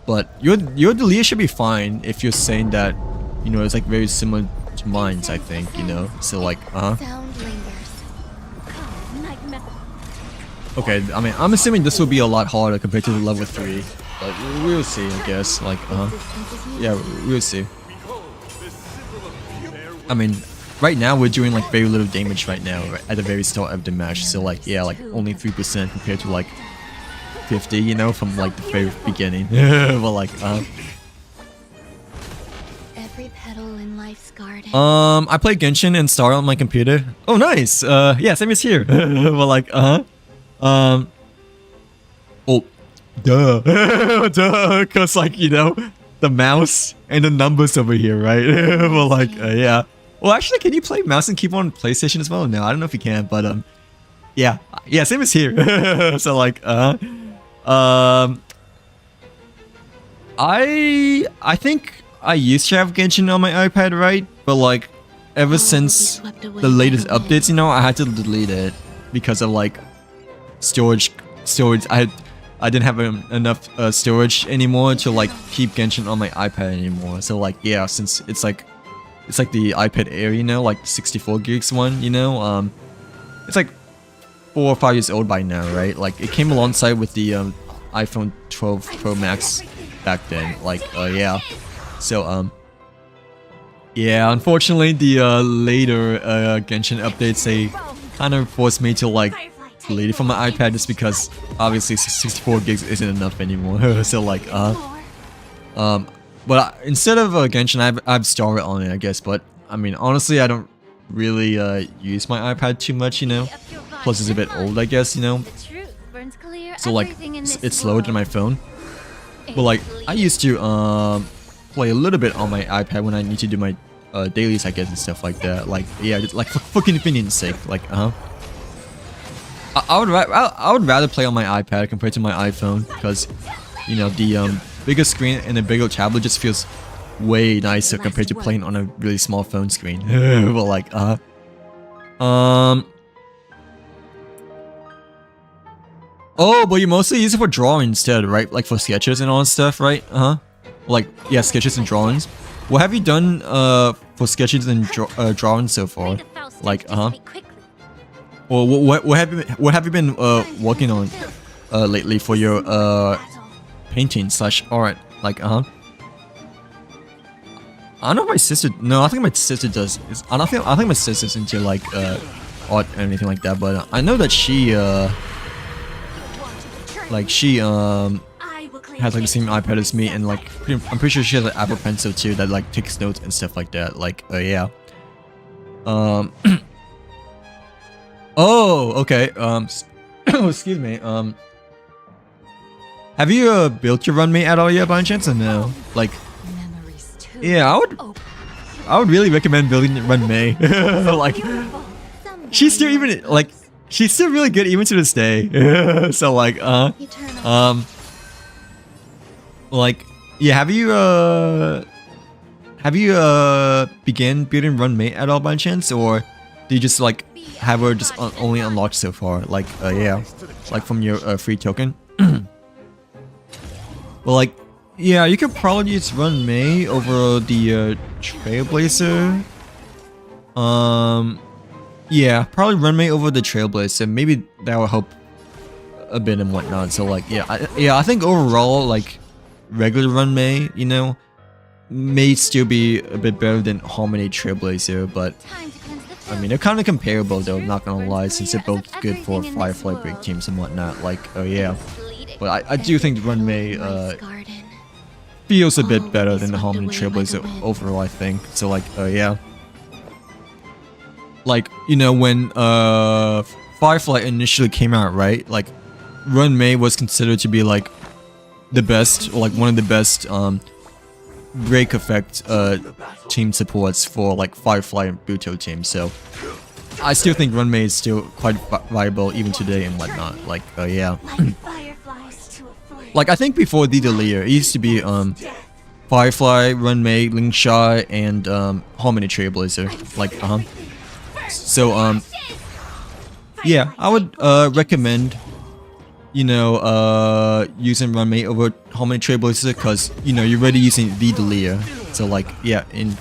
But your Delia should be fine if you're saying that, you know, it's like very similar to mine's, I think, you know. So like, okay, I mean, I'm assuming this will be a lot harder compared to the level 3, but we'll see, I guess. Like, yeah, we'll see. I mean, right now we're doing like very little damage right now at the very start of the match. So like, yeah, like only 3% compared to like 50, you know, from like the very beginning. But like, Every petal in life's garden. I play Genshin and Star on my computer. Oh, nice. Yeah, same as here. But like, oh, duh, duh, cause like, you know, the mouse and the numbers over here, right? But like, yeah. Well, actually, can you play mouse and keyboard on PlayStation as well? No, I don't know if you can, but yeah, same as here. So like, I think I used to have Genshin on my iPad, right? But like, ever since the latest updates, you know, I had to delete it because of like storage. I didn't have enough storage anymore to like keep Genshin on my iPad anymore. So like, yeah, since it's like the iPad Air, you know, like 64 gigs one, you know, it's like 4 or 5 years old by now, right? Like it came alongside with the iPhone 12 Pro Max back then. Like, yeah. So yeah, unfortunately the later Genshin updates, they kind of forced me to like delete it from my iPad just because obviously 64 gigs isn't enough anymore. So like but instead of Genshin, I've Star on it, I guess. But I mean, honestly, I don't really use my iPad too much, you know. Plus, it's a bit old, I guess, you know. So like, it's slower than my phone. But like, I used to play a little bit on my iPad when I need to do my dailies, I guess, and stuff like that. Like, yeah, just like for convenience sake. Like, I would rather play on my iPad compared to my iPhone because, you know, the bigger screen and a bigger tablet just feels way nicer compared to playing on a really small phone screen. But like, oh, but you mostly use it for drawing instead, right? Like for sketches and all that stuff, right? Like, yeah, sketches and drawings. What have you done for sketches and drawings so far? Like, Or what have you been working on lately for your painting / art? Like, I don't know if my sister. No, I think my sister does. I think my sister's into like art and anything like that. But I know that she has like the same iPad as me, and like I'm pretty sure she has an Apple Pencil too that like takes notes and stuff like that. Like, yeah. Um. Oh, okay. Excuse me. Have you built your runmate at all yet, by any chance, or no? Like, yeah, I would really recommend building runmate. Like, she's still she's still really good even to this day. So like, like, yeah, have you began building runmate at all by chance, or do you just like have her just only unlocked so far? Like, yeah, like from your free token. Well, like, yeah, you could probably just run May over the Trailblazer. Yeah, probably run May over the Trailblazer. Maybe that will help a bit and whatnot. So like, yeah, I think overall, like, regular run May, you know, may still be a bit better than Harmony Trailblazer, but I mean, they're kind of comparable though, not gonna lie, since they're both good for Firefly break teams and whatnot. Like, oh yeah. But I do think Run May feels a bit better than the Harmony Trailblazer overall, I think. So like, yeah. Like, you know, when Firefly initially came out, right? Like, Run May was considered to be like the best, or like one of the best break effect team supports for like Firefly and Buto teams. So I still think Run May is still quite viable even today and whatnot. Like, yeah. Like, I think before the Delia, it used to be Firefly, Run May, Lingshai, and Harmony Trailblazer. Like, So yeah, I would recommend, you know, using Run May over Harmony Trailblazer, because, you know, you're already using the Delia. So like, yeah, in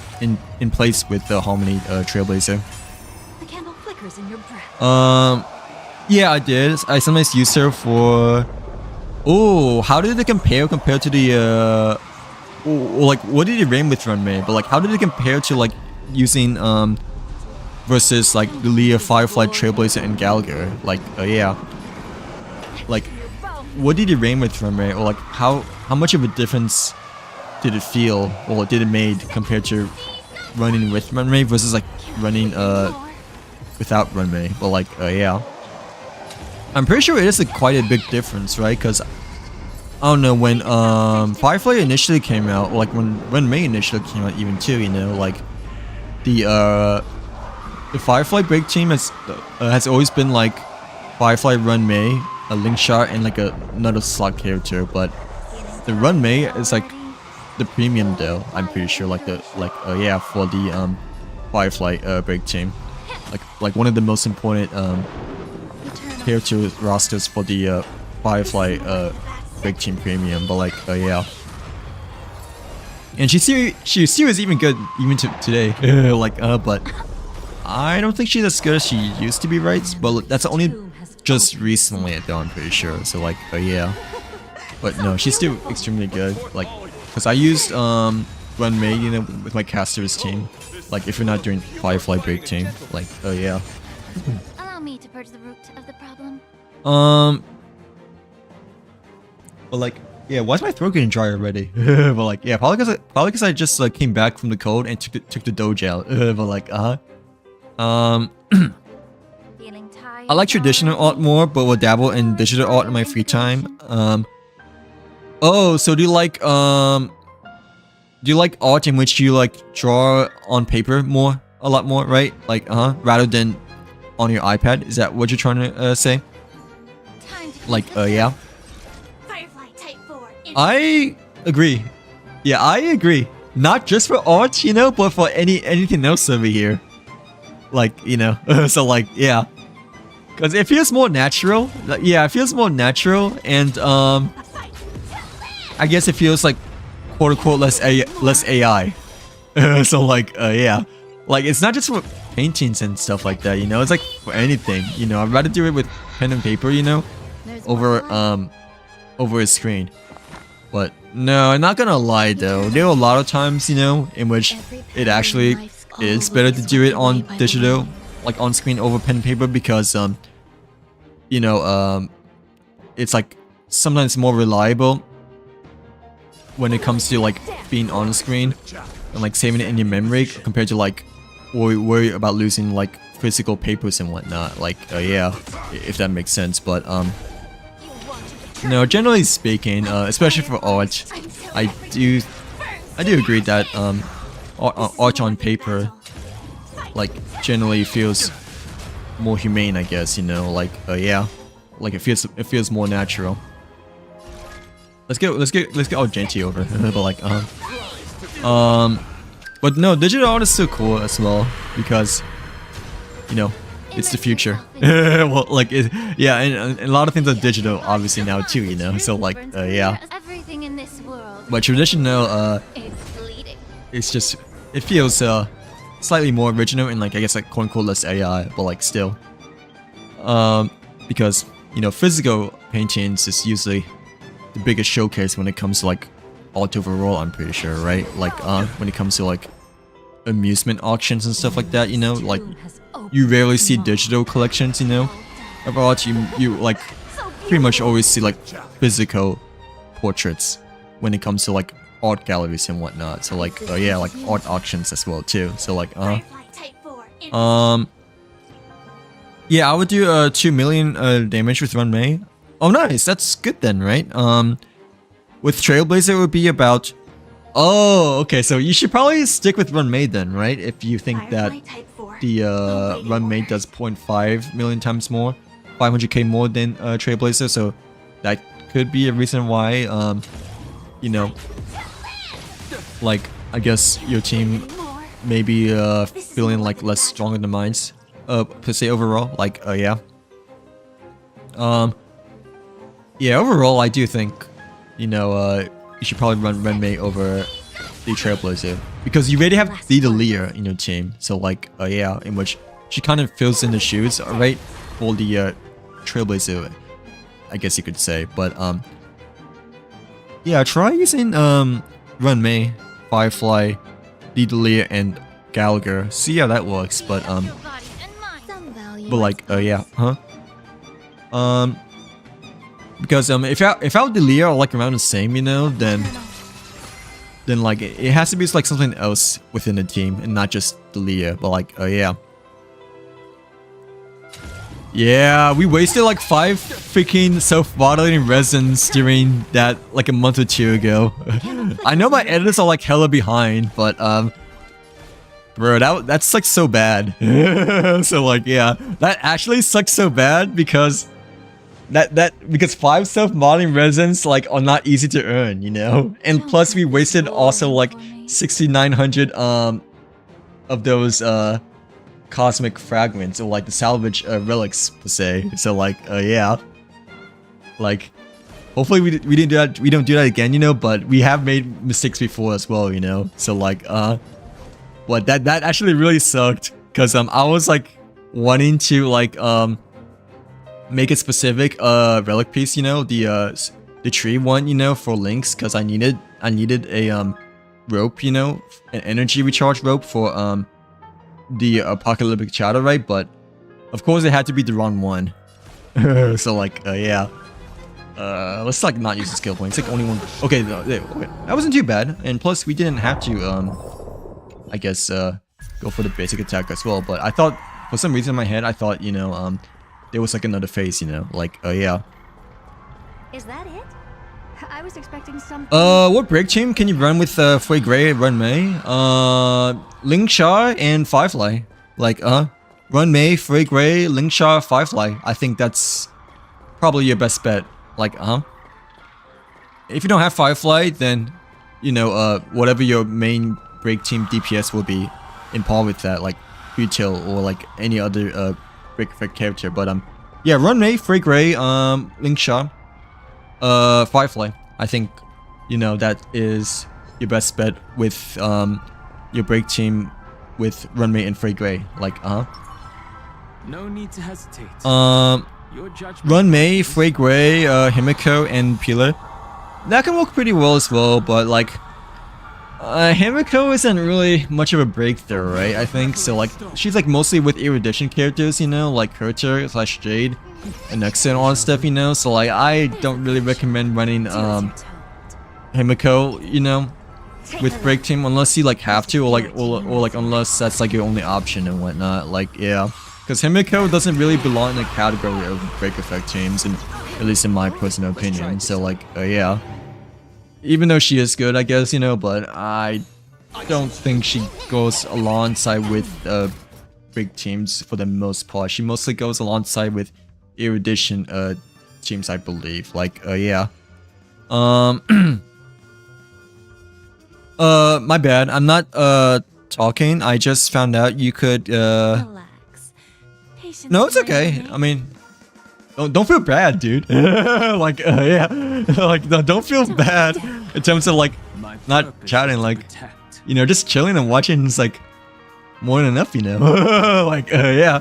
place with the Harmony Trailblazer. The candle flickers in your breath. Yeah, I did. I sometimes use her for. Oh, how did it compare to the like, what did it rain with Run May? But like, how did it compare to like using versus like the Leah, Firefly, Trailblazer, and Gallagher? Like, yeah. Like, what did it rain with Run May? Or like, how much of a difference did it feel, or did it made compared to running with Run May versus like running without Run May? But like, yeah. I'm pretty sure it is quite a big difference, right? Because I don't know, when Firefly initially came out, or like when Run May initially came out, even too, you know, like the Firefly break team has always been like Firefly, Run May, a Link Shot, and like another slot character. But the Run May is like the premium though. I'm pretty sure, like yeah, for the Firefly break team, like one of the most important character rosters for the Firefly break team premium. But like, yeah, and she still is even good even today. Like, but I don't think she's as good as she used to be, right? But that's only just recently though, I'm pretty sure. So like, yeah, but no, she's still extremely good. Like, because I used Run May, you know, with my casters team. Like, if you're not doing Firefly break team, like, yeah. Allow me to purge the root of the problem. But like, yeah, why is my throat getting dry already? But like, yeah, probably because I just like came back from the cold and took the doge out. But like, Feeling tired. I like traditional art more, but will dabble in digital art in my free time. Oh, so do you like art in which you like draw on paper a lot more, right? Like, rather than on your iPad? Is that what you're trying to say? Like, yeah. Firefly Type 4. I agree. Yeah, I agree. Not just for art, you know, but for anything else over here. Like, you know, so like, yeah. Because it feels more natural. Like, yeah, it feels more natural, and I guess it feels like quote unquote less AI. So like, yeah. Like, it's not just for paintings and stuff like that, you know, it's like for anything, you know. I'd rather do it with pen and paper, you know, over a screen. But no, I'm not gonna lie though, there are a lot of times, you know, in which it actually is better to do it on digital, like on screen over pen and paper, because you know, it's like sometimes more reliable when it comes to like being on screen and like saving it in your memory, compared to like worry about losing like physical papers and whatnot. Like, yeah, if that makes sense. But no, generally speaking, especially for art, I do agree that art on paper, like, generally feels more humane, I guess. You know, like, yeah, like it feels more natural. Let's get Argenti over, but like, but no, digital art is still cool as well because, you know, it's the future. Well, like, yeah, and a lot of things are digital, obviously now too, you know. So like, yeah. Everything in this world. But traditional, it's just, it feels slightly more original and like, I guess, like, quote unquote less AI, but like still, because, you know, physical paintings is usually the biggest showcase when it comes to like art overall, I'm pretty sure, right? Like, when it comes to like amusement auctions and stuff like that, you know, like, you rarely see digital collections, you know, of art. You like pretty much always see like physical portraits when it comes to like art galleries and whatnot. So like, yeah, like art auctions as well too. So like, yeah, I would do 2 million damage with Run May. Oh, nice, that's good then, right? With Trailblazer it would be about. Oh, okay, so you should probably stick with Run May then, right? If you think that the Run May does 0.5 million times more, 500k more than Trailblazer, so that could be a reason why, you know, like, I guess your team may be feeling like less stronger than mine, per se overall. Like, yeah. Yeah, overall, I do think, you know, you should probably run Run May over the Trailblazer because you already have the Lear in your team. So like, yeah, in which she kind of fills in the shoes, right, for the Trailblazer, I guess you could say. But yeah, try using Run May, Firefly, Lear, and Gallagher. See how that works. But like, yeah, because if I would Lear are like around the same, you know, then like it has to be like something else within the team and not just the Lear. But like, yeah. Yeah, we wasted like 5 freaking self-bottling resins during that like a month or 2 ago. I know my editors are like hella behind, but bro, that's like so bad. So like, yeah, that actually sucks so bad because because 5 self-modding resins like are not easy to earn, you know, and plus we wasted also like 6,900 of those cosmic fragments or like the salvage relics per se. So like, yeah, like hopefully we didn't do that. We don't do that again, you know. But we have made mistakes before as well, you know. So like, but that actually really sucked because I was like wanting to like make a specific relic piece, you know, the tree one, you know, for links, because I needed a rope, you know, an energy recharge rope for the apocalyptic shadow, right? But of course it had to be the wrong one. So like, yeah, let's like not use the skill points. Like only one. Okay, no, okay, that wasn't too bad, and plus we didn't have to I guess go for the basic attack as well. But I thought for some reason in my head I thought, you know, there was like another phase, you know, like, yeah. Is that it? I was expecting something. What break team can you run with Fui Gray, Run May, Ling Sha, and Firefly? Like, Run May, Fui Gray, Ling Sha, Firefly. I think that's probably your best bet. Like, if you don't have Firefly, then, you know, whatever your main break team DPS will be in par with that, like Util or like any other break character. But yeah, Run May, Fui Gray, Ling Sha, Firefly. I think, you know, that is your best bet with your break team with Run May and Fui Gray. Like, no need to hesitate. Your judgment. Run May, Fui Gray, Himiko, and Peeler. That can work pretty well as well, but like, Himiko isn't really much of a breakthrough, right? I think so. Like, she's like mostly with erudition characters, you know, like Herter / Jade and Nexa and all that stuff, you know. So like, I don't really recommend running Himiko, you know. with break team unless you like have to, or like unless that's like your only option and whatnot. Like yeah, because Himiko doesn't really belong in the category of break effect teams, and at least in my personal opinion. So like yeah, even though she is good, I guess, you know, but I don't think she goes alongside with big teams for the most part. She mostly goes alongside with erudition teams, I believe. Like yeah. My bad. I'm not talking. I just found out you could Relax. Patience No, it's is okay. my I mean, don't feel bad, dude. Like yeah. Like no, don't feel bad in terms of like My not purpose chatting, is to like protect. you know, just chilling and watching is like more than enough, you know. Like yeah.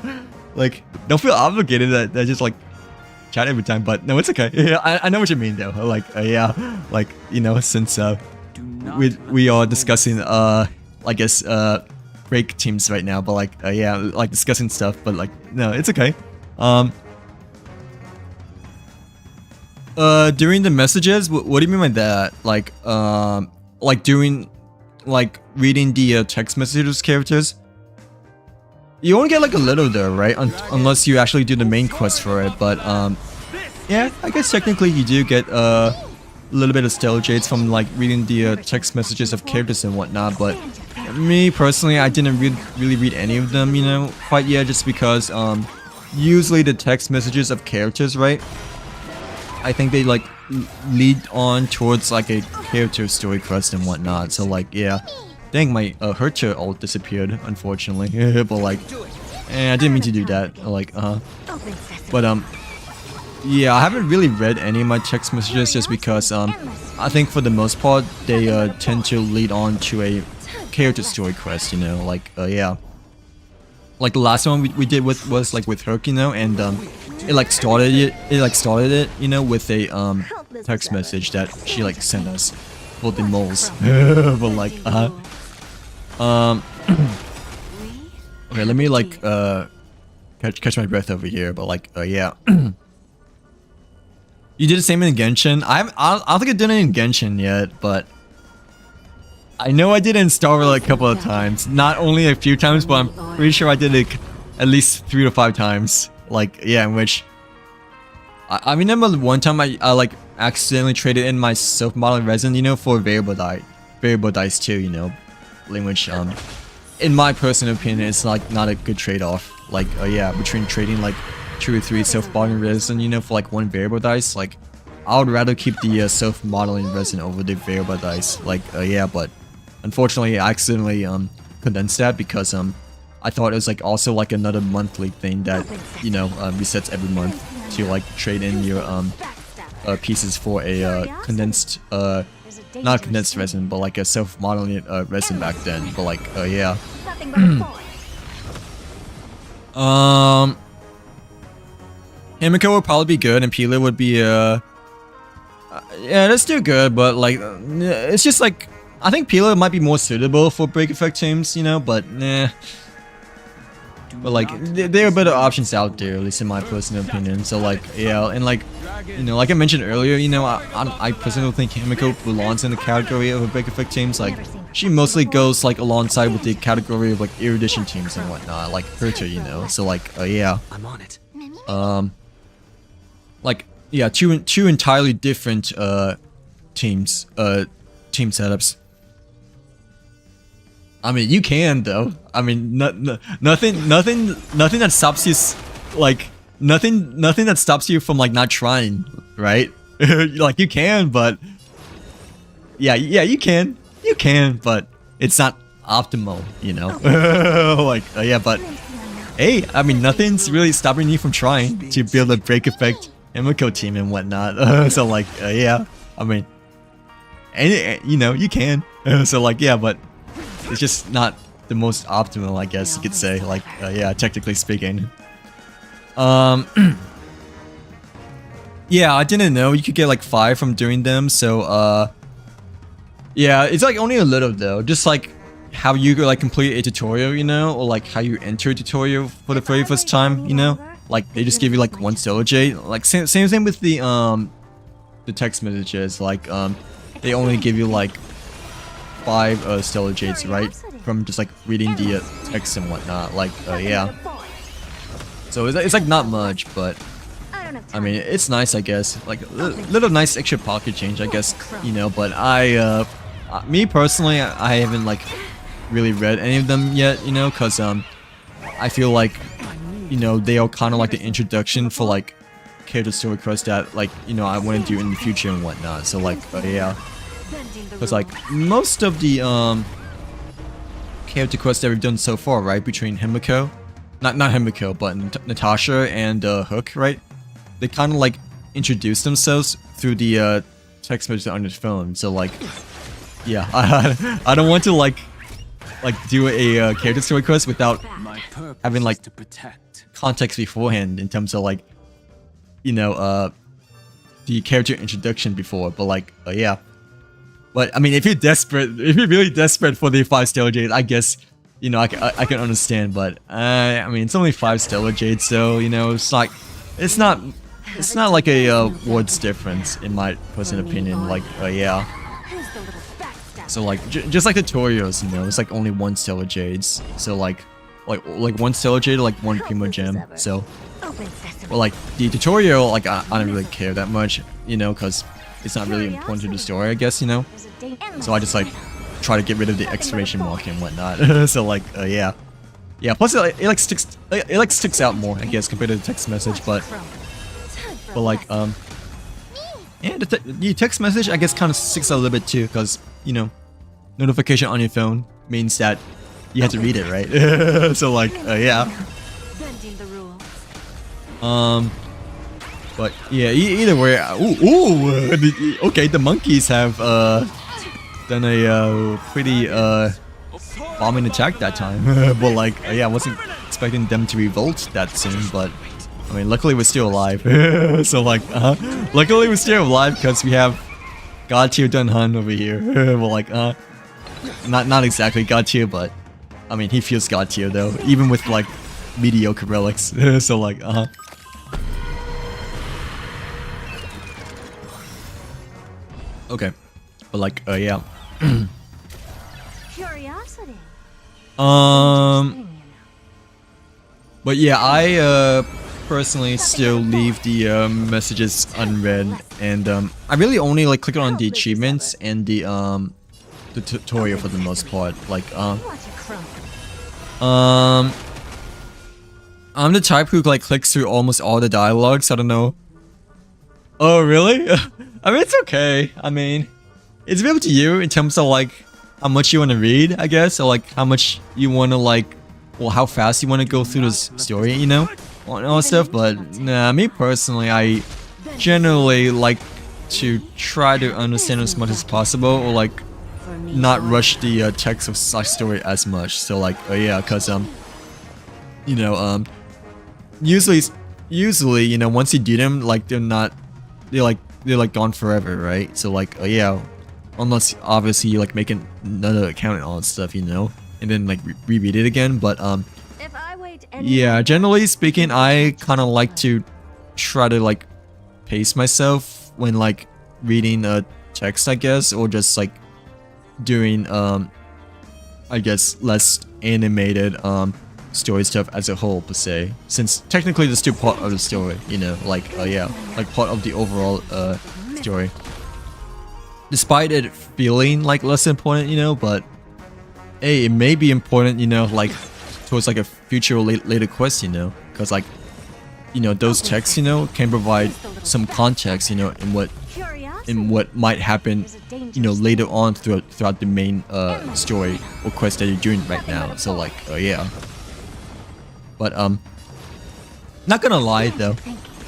Like don't feel obligated that just like chat every time, but no, it's okay. Yeah, I know what you mean though. Like yeah, like you know, since Do not we are discussing I guess break teams right now, but like yeah, like discussing stuff, but like no, it's okay. During the messages, what do you mean by that? Like doing like reading the text messages characters. You only get like a little though, right? Unless you actually do the main quest for it, but yeah, I guess technically you do get a little bit of stellar jades from like reading the text messages of characters and whatnot, but me personally, I didn't really read any of them, you know, quite yet, just because usually the text messages of characters, right? I think they like lead on towards like a character story quest and whatnot, so like yeah. Dang, my Hercha ult disappeared, unfortunately. But like, I didn't mean to do that. Like, but yeah, I haven't really read any of my text messages just because I think for the most part they tend to lead on to a character story quest, you know. Like, yeah, like the last one we did was like with Herc, you know, and it started it, you know, with a text message that she like sent us for the moles. But like, okay, let me like catch my breath over here, but like yeah. You did the same in Genshin. I don't think I did it in Genshin yet, but I know I did it in Star Rail a couple of times. Not only a few times, but I'm pretty sure I did it at least 3 to 5 times. Like yeah, in which I remember one time I like accidentally traded in my self-modeling resin, you know, for variable dice too, you know. Which in my personal opinion, it's like not a good trade-off. Like yeah, between trading like 2 or 3 self-modeling resin, you know, for like 1 variable dice. Like I would rather keep the self-modeling resin over the variable dice. Like yeah, but unfortunately I accidentally condensed that because I thought it was like also like another monthly thing that, you know, resets every month to like trade in your pieces for a condensed not condensed resin, but like a self-modeling resin back then. But like yeah. Himiko would probably be good, and Pila would be yeah, that's still good, but like it's just like I think Pila might be more suitable for break effect teams, you know, but nah. But like there are better options out there, at least in my personal opinion. So like yeah, and like you know, like I mentioned earlier, you know, I personally think Himiko belongs in the category of a break effect teams. Like she mostly goes like alongside with the category of like erudition teams and whatnot, like Herta, you know. So like yeah, I'm on it. like yeah, two entirely different teams team setups. I mean, you can though. I mean, nothing that stops you, like nothing that stops you from like not trying, right? Like you can, but yeah, you can, but it's not optimal, you know. Like yeah, but hey, I mean, nothing's really stopping you from trying to build a break effect Himiko team and whatnot. So like yeah, I mean, and you know, you can. So like yeah, but it's just not the most optimal, I guess you could say. Like yeah, technically speaking. Yeah, I didn't know you could get like 5 from doing them. So yeah, it's like only a little though. Just like how you like complete a tutorial, you know, or like how you enter a tutorial for the very first time, you know. Like they just give you like 1 stellar jade. Like same thing with the text messages. Like they only give you like 5 stellar jades, right? From just like reading the text and whatnot. Like, yeah. So it's like not much, but I mean, it's nice, I guess. Like little nice extra pocket change, I guess, you know. But me personally, I haven't like really read any of them yet, you know, cause I feel like, you know, they are kind of like the introduction for like character story quests that like, you know, I want to do in the future and whatnot. So like, yeah, cause like most of the character quests that we've done so far, right, between Himiko, not Himiko, but Natasha and Hook, right? They kind of like introduce themselves through the text message on your phone. So like, yeah, I don't want to like do a character story quest without having like context beforehand in terms of like, you know, the character introduction before. But like, yeah. But I mean, if you're really desperate for the 5 stellar jades, I guess, you know, I can understand. But I mean, it's only 5 stellar jades, so you know, it's not like a words difference in my personal opinion. Like, yeah. So like, just like the tutorials, you know, it's like only 1 stellar jades. So like 1 stellar jade, like 1 primo gem. So, well, like the tutorial, like I don't really care that much, you know, because it's not really important to the story, I guess, you know. So I just like try to get rid of the exclamation mark and whatnot. So like, yeah. Plus it sticks out more, I guess, compared to the text message, but like yeah, the text message, I guess, kind of sticks out a little bit too, because, you know, notification on your phone means that you have to read it, right? So like, yeah. But yeah, either way, okay, the monkeys have done a pretty bombing attack that time. But like, yeah, I wasn't expecting them to revolt that soon, but I mean, luckily we're still alive. So like, luckily we're still alive because we have God tier Dun Hun over here. Well, like, not exactly God tier, but I mean, he feels God tier though, even with like mediocre relics. So like, okay, but like, yeah. Curiosity. But yeah, I personally still leave the messages unread, and I really only like click on the achievements and the tutorial for the most part. Like, I'm the type who like clicks through almost all the dialogues. I don't know. Oh really? I mean, it's okay. I mean, it's really up to you in terms of like how much you want to read, I guess, or like how much you want to like, well, how fast you want to go through this story, you know, and all that stuff. But nah, me personally, I generally like to try to understand as much as possible, or like not rush the text of such story as much. So like, yeah, cause you know, usually, you know, once you do them, like they're like gone forever, right? So like, yeah, unless obviously you like make another account and all that stuff, you know, and then like reread it again. But yeah, generally speaking, I kind of like to try to like pace myself when like reading a text, I guess, or just like doing I guess less animated story stuff as a whole per se, since technically that's still part of the story, you know, like yeah, like part of the overall story, despite it feeling like less important, you know. But hey, it may be important, you know, like towards like a future or later quest, you know, because like, you know, those texts, you know, can provide some context, you know, in what might happen, you know, later on throughout the main story or quest that you're doing right now. So like, yeah. But not gonna lie though,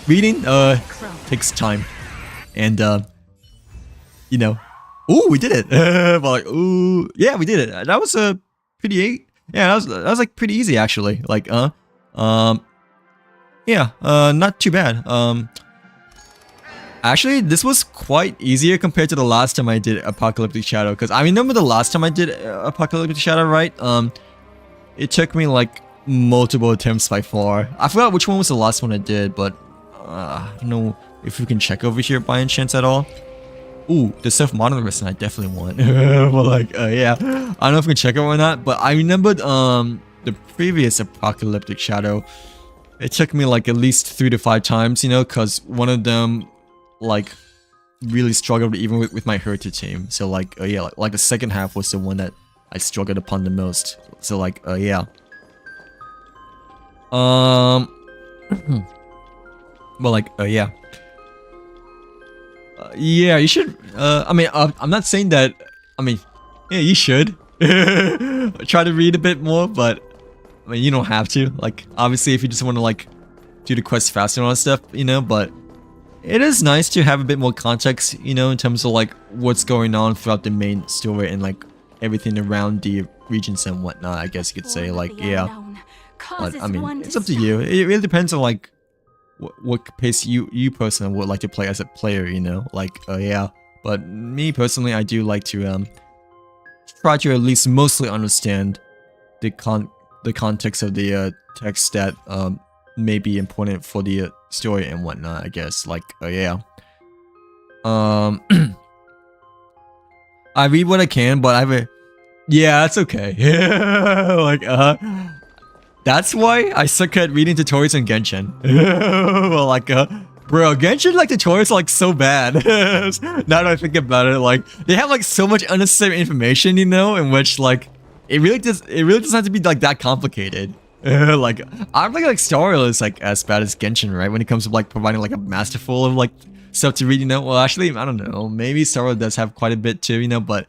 reading takes time, and you know, ooh, we did it. But like, ooh, yeah, we did it. That was pretty, yeah, that was like pretty easy actually. Like, yeah, not too bad. Actually, this was quite easier compared to the last time I did Apocalyptic Shadow, because I remember the last time I did Apocalyptic Shadow, right? It took me like multiple attempts by far. I forgot which one was the last one I did, but I don't know if we can check over here by any chance at all. Ooh, the self-monitoring I definitely want. But like, yeah, I don't know if we can check it or not. But I remembered the previous Apocalyptic Shadow. It took me like at least 3 to 5 times, you know, because one of them like really struggled even with my heritage team. So like, yeah, like the second half was the one that I struggled upon the most. So like, yeah. But like, yeah. Yeah, you should. I mean, I'm not saying that. I mean, yeah, you should try to read a bit more, but I mean, you don't have to. Like, obviously, if you just want to like do the quest faster and all that stuff, you know. But it is nice to have a bit more context, you know, in terms of like what's going on throughout the main story and like everything around the regions and whatnot. I guess you could say, like, yeah. But I mean, it's up to you. It really depends on like what pace you personally would like to play as a player, you know, like yeah. But me personally, I do like to try to at least mostly understand the context of the text that may be important for the story and whatnot, I guess. Like yeah. I read what I can, but yeah, that's okay. Like that's why I suck at reading tutorials in Genshin. Well, like, bro, Genshin, like, tutorials are, like, so bad. Now that I think about it, like, they have, like, so much unnecessary information, you know, in which, like, it really doesn't have to be, like, that complicated. Like, I don't think, like, Star Rail is, like, as bad as Genshin, right? When it comes to, like, providing, like, a masterful of, like, stuff to read, you know? Well, actually, I don't know. Maybe Star Rail does have quite a bit, too, you know, but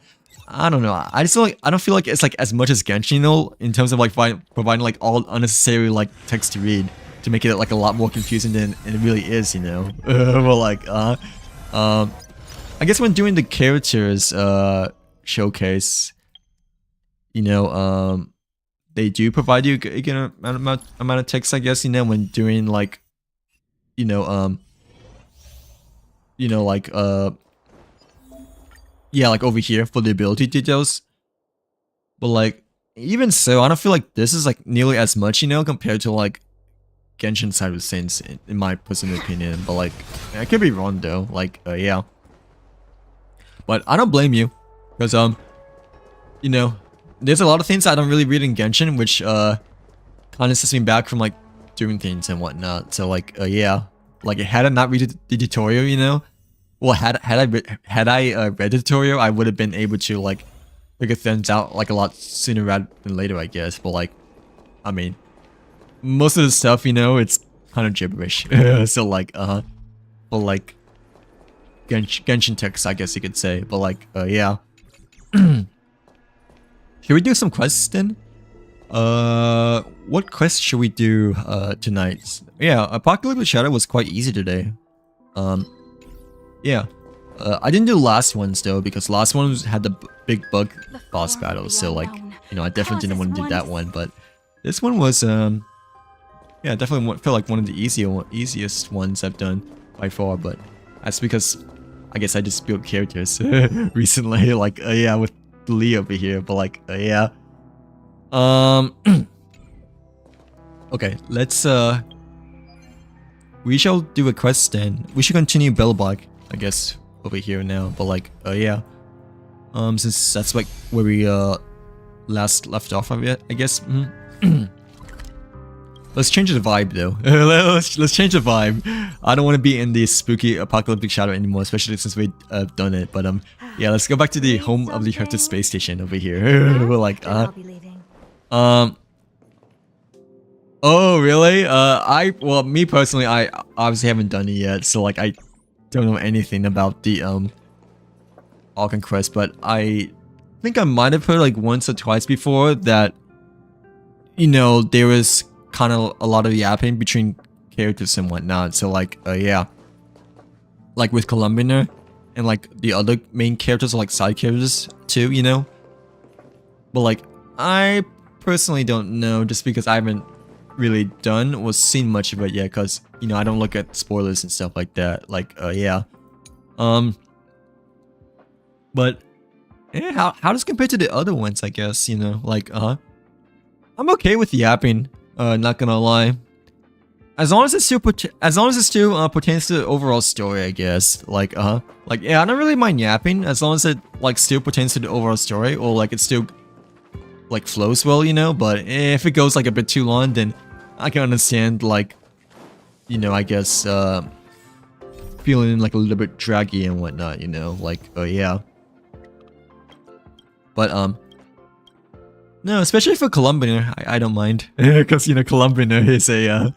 I don't know. I just like I don't feel like it's like as much as Genshin, you know, in terms of like providing like all unnecessary like text to read to make it like a lot more confusing than it really is, you know. Well, like I guess when doing the characters showcase, you know, they do provide you an amount of text, I guess, you know, when doing like, you know, like yeah, like over here for the ability details. But like, even so, I don't feel like this is like nearly as much, you know, compared to like Genshin Side of Saints, in my personal opinion. But like, I could be wrong though. Like, yeah. But I don't blame you, because you know, there's a lot of things I don't really read in Genshin, which kind of sets me back from like doing things and whatnot. So like, yeah, like had I not read the tutorial, you know. Well, had I read the tutorial, I would have been able to like figure things out like a lot sooner rather than later, I guess. But like, I mean, most of the stuff, you know, it's kind of gibberish. So like, but like Genshin text, I guess you could say. But like, yeah. Should we do some quests then? What quest should we do tonight? Yeah, Apocalyptic Shadow was quite easy today. Yeah, I didn't do the last ones though, because last one had the big bug boss battle, so like, you know, I definitely didn't want to do that one. But this one was yeah, definitely felt like one of the easiest ones I've done by far. But that's because I guess I just built characters recently, like yeah, with Lee over here. But like yeah, okay, let's we shall do a quest then. We should continue Bellbog, I guess, over here now. But like, yeah. Since that's like where we last left off of it, I guess. Let's change the vibe though. let's change the vibe. I don't want to be in the spooky Apocalyptic Shadow anymore, especially since we've done it. But yeah, let's go back to the home of the Heritage Space Station over here. We're like, oh really? Well, me personally, I obviously haven't done it yet, so like I don't know anything about the Alkan quest, but I think I might have heard like once or twice before that, you know, there was kind of a lot of yapping between characters and whatnot. So like, yeah, like with Columbiner and like the other main characters are like side characters too, you know. But like, I personally don't know, just because I haven't really done or seen much of it yet, because you know I don't look at spoilers and stuff like that. Like yeah, but yeah, how does it compare to the other ones? I guess, you know, like I'm okay with yapping. Not gonna lie. As long as it still pertains to the overall story, I guess. Like yeah, I don't really mind yapping as long as it like still pertains to the overall story, or like it still like flows well, you know. But if it goes like a bit too long, then I can understand, like, you know, I guess feeling like a little bit draggy and whatnot, you know. Like, oh yeah. But no, especially for Columbiner, I don't mind, because you know Columbiner is a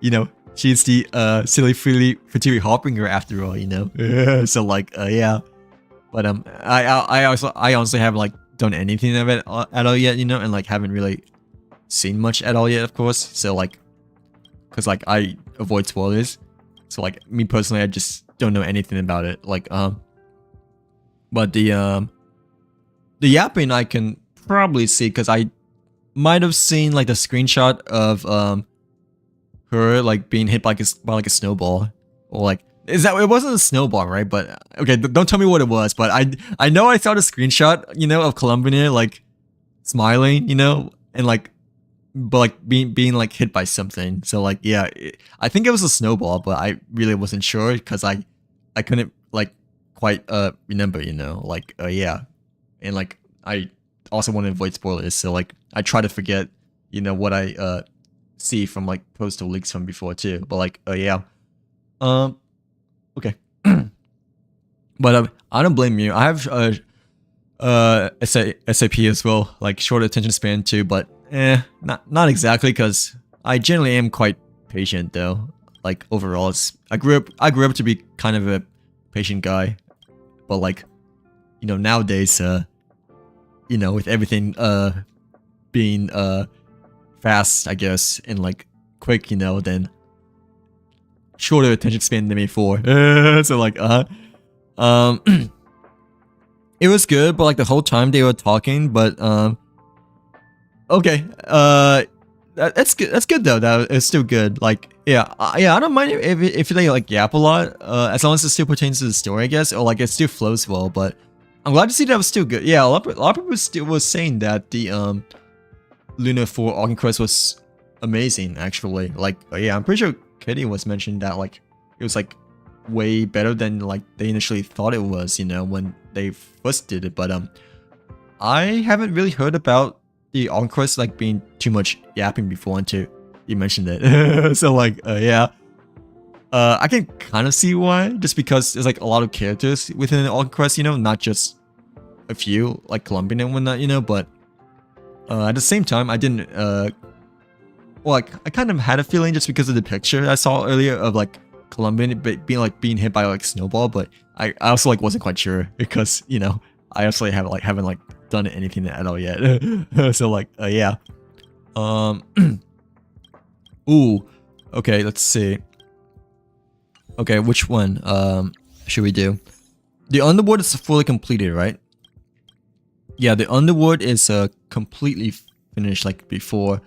you know, she's the silly Fatiri Harbinger after all, you know. So like yeah. But I honestly haven't like done anything of it at all yet, you know, and like haven't really seen much at all yet, of course. So like, cause like I avoid spoilers. So like me personally, I just don't know anything about it. Like but the yapping I can probably see, because I might have seen like the screenshot of her like being hit by like a snowball, or like, is that, it wasn't a snowball, right? But okay, don't tell me what it was, but I know I saw the screenshot, you know, of Columbine like smiling, you know, and like, but like being like hit by something. So like yeah, I think it was a snowball, but I really wasn't sure because I couldn't like quite remember, you know, like yeah, and like I also want to avoid spoilers, so like I try to forget, you know, what I see from like postal leaks from before too. But like yeah, okay. But I don't blame you. I have SAP as well, like short attention span too, but not exactly, because I generally am quite patient though. Like overall, I grew up to be kind of a patient guy, but like, you know, nowadays you know, with everything being fast, I guess, and like quick, you know, then shorter attention span than before. So like it was good, but like the whole time they were talking, but okay, that's good. That's good though. That it's still good. Like yeah, yeah, I don't mind if they like yap a lot, as long as it still pertains to the story, I guess, or like it still flows well. But I'm glad to see that was still good. Yeah, a lot of people still was saying that the Luna 4 Arcane Quest was amazing, actually. Like yeah, I'm pretty sure Kitty was mentioning that like it was like way better than like they initially thought it was, you know, when they first did it. But I haven't really heard about the Arcane Quest like being too much yapping before until you mentioned it. So like yeah, I can kind of see why, just because there's like a lot of characters within the Arcane Quest, you know, not just a few like Colombian and whatnot, you know. But at the same time, I didn't well, like I kind of had a feeling just because of the picture I saw earlier of like Colombian being hit by like snowball, but I also like wasn't quite sure, because you know I actually haven't like done anything at all yet. So like yeah, ooh, okay, let's see. Okay, which one should we do? The Underworld is fully completed, right? Yeah, the Underworld is completely finished like before.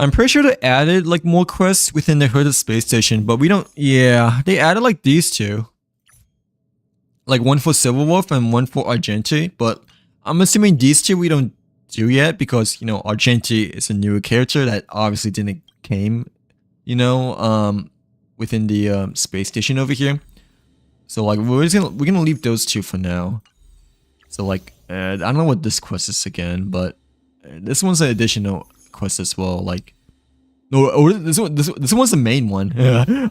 I'm pretty sure they added like more quests within the Herta space station, but we don't. Yeah, they added like these two, like one for Silverwolf and one for Argenti. But I'm assuming these two we don't do yet, because you know Argenti is a newer character that obviously didn't came, you know, within the space station over here. So like we're gonna leave those two for now. So like I don't know what this quest is again, but this one's an additional quest as well. Like no, this one's the main one.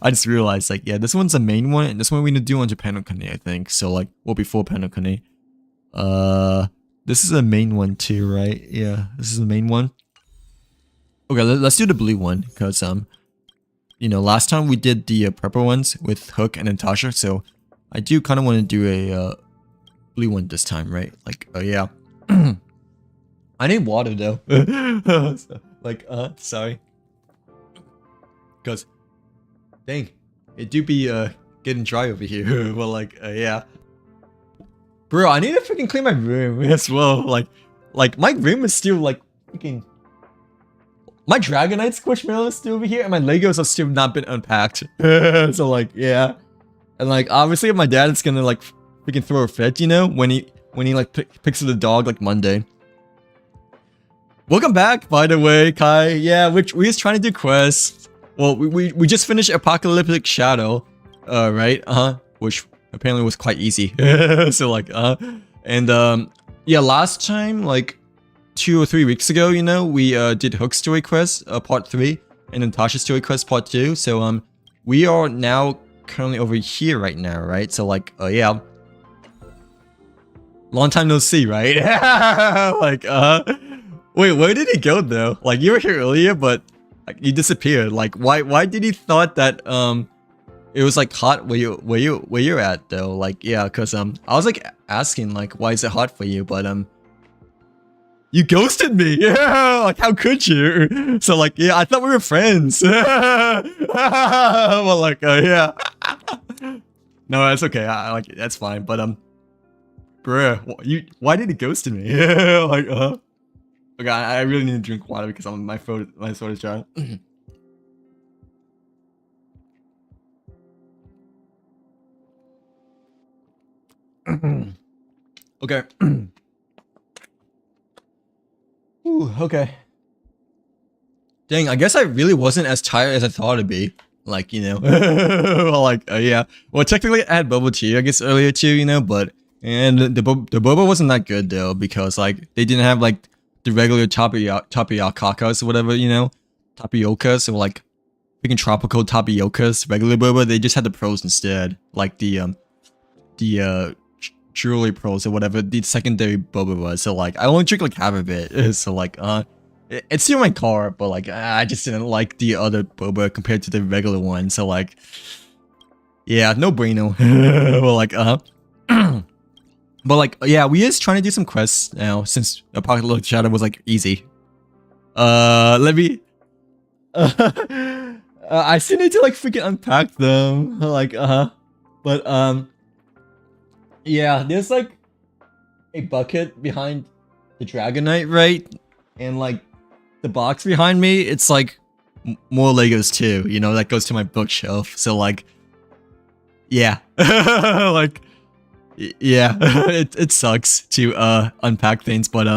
I just realized, like, yeah, this one's the main one, and this one we need to do on Japanokane, I think. So like, well, before Panokane. This is the main one too, right? Yeah, this is the main one. Okay, let's do the blue one, because you know, last time we did the purple ones with Hook and Natasha, so I do kind of want to do a blue one this time, right? Like, oh yeah. I need water though. So, like, sorry. Because, dang, it do be getting dry over here. Well, like, yeah. Bro, I need to freaking clean my room as well. Like my room is still like freaking. My Dragonite Squishmallow is still over here, and my Legos have still not been unpacked. So like, yeah, and like obviously my dad is gonna like freaking throw a fit, you know, when he like picks up the dog like Monday. Welcome back, by the way, Kai. Yeah, we're just trying to do quests. well, we just finished Apocalyptic Shadow, right? Which apparently was quite easy. So like, and yeah, last time, like 2 or 3 weeks ago, you know, we did Hook's Story Quest, part 3, and then Tasha's Story Quest, part 2. So we are now currently over here right now, right? So like, yeah. Long time no see, right? Like, wait, where did he go though? Like, you were here earlier, but like, you disappeared. Like, why did he thought that it was like hot where you're at though? Like, yeah, cause I was like asking like, why is it hot for you? But you ghosted me. Yeah, like how could you? So like, yeah, I thought we were friends. Well, like, yeah. No, that's okay. I like it. That's fine. But bruh, why did he ghost me? Yeah, like, okay, I really need to drink water because my throat is dry. Okay. Ooh, okay. Dang, I guess I really wasn't as tired as I thought it'd be. Like, you know, well, like, yeah. Well, technically, I had bubble tea, I guess, earlier too, you know, but and the boba wasn't that good though because like they didn't have like the regular tapiocakas or whatever, you know, tapiokas or like freaking tropical tapiokas, regular boba. They just had the pros instead, like the jewelry pros or whatever the secondary boba was. So like I only drink like half of it. So like it's still in my car, but like I just didn't like the other boba compared to the regular one. So like yeah, no bueno. Well, like but like yeah, we is trying to do some quests now since Apocalyptic Shadow was like easy. Let me I still need to like freaking unpack them. Like but yeah, there's like a bucket behind the Dragonite, right? And like the box behind me, it's like more Legos too, you know, that goes to my bookshelf. So like yeah. Like yeah, it sucks to unpack things, but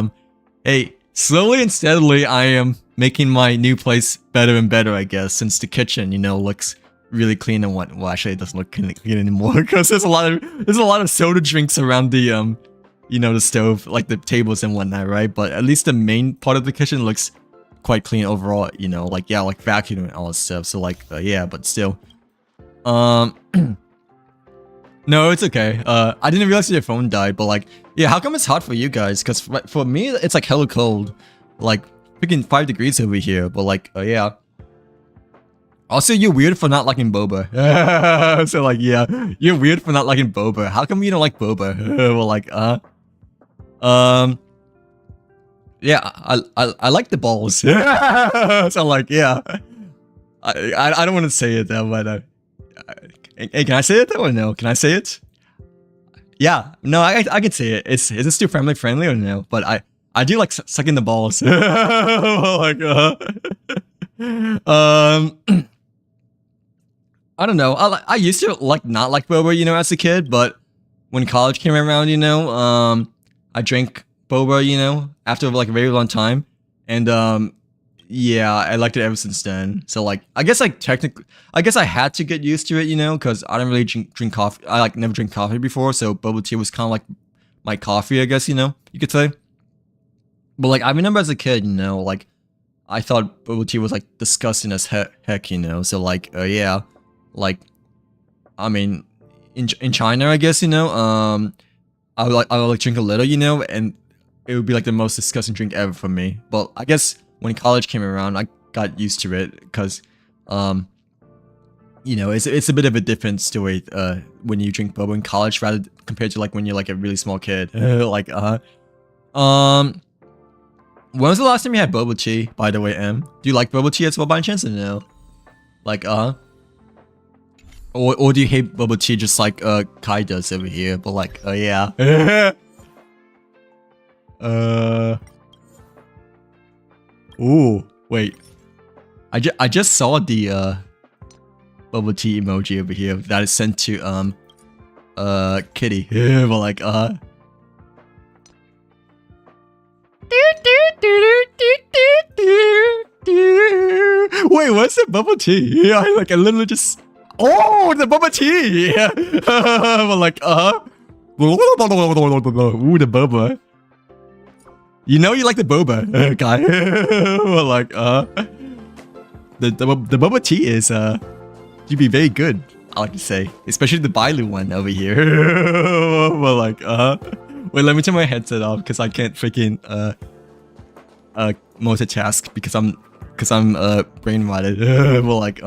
hey, slowly and steadily I am making my new place better and better, I guess, since the kitchen, you know, looks really clean and what. Well, actually, it doesn't look clean anymore because there's a lot of soda drinks around the you know, the stove, like the tables and whatnot, right? But at least the main part of the kitchen looks quite clean overall, you know, like yeah, like vacuum and all that stuff. So like yeah, but still, no, it's okay. I didn't realize your phone died, but like yeah, how come it's hot for you guys? Because for me, it's like hella cold, like freaking 5 degrees over here. But like yeah. Also, you're weird for not liking boba. So like, yeah, you're weird for not liking boba. How come you don't like boba? Well, like, yeah, I like the balls. So like, yeah, I don't want to say it though, but hey, can I say it though or no? Can I say it? Yeah, no, I can say it. Is it still family friendly or no? But I do like sucking the balls. Like, I don't know. I used to like not like boba, you know, as a kid, but when college came around, you know, I drank boba, you know, after like a very long time, and yeah, I liked it ever since then. So like, I guess like technically, I guess I had to get used to it, you know, because I didn't really drink coffee. I like never drink coffee before, so bubble tea was kind of like my coffee, I guess, you know, you could say. But like, I remember as a kid, you know, like I thought bubble tea was like disgusting as heck, you know. So like, yeah. Like, I mean, in China, I guess, you know, I would like drink a little, you know, and it would be like the most disgusting drink ever for me. But I guess when college came around, I got used to it because, you know, it's a bit of a different story when you drink boba in college rather compared to like when you're like a really small kid. Like, when was the last time you had boba tea, by the way, M? Do you like boba tea as well by chance or no? Like, or do you hate bubble tea just like Kai does over here? But like yeah. Ooh, wait. I just saw the bubble tea emoji over here that is sent to Kitty. But like Wait, what's the bubble tea? Yeah, I literally just. Oh, the bubble tea. Yeah. But like, Ooh, the boba. You know you like the boba, guy. But like, the boba tea is you'd be very good. I like to say, especially the Bailu one over here. But like, wait, let me turn my headset off because I can't freaking multitask because I'm brain rotted. Well, like,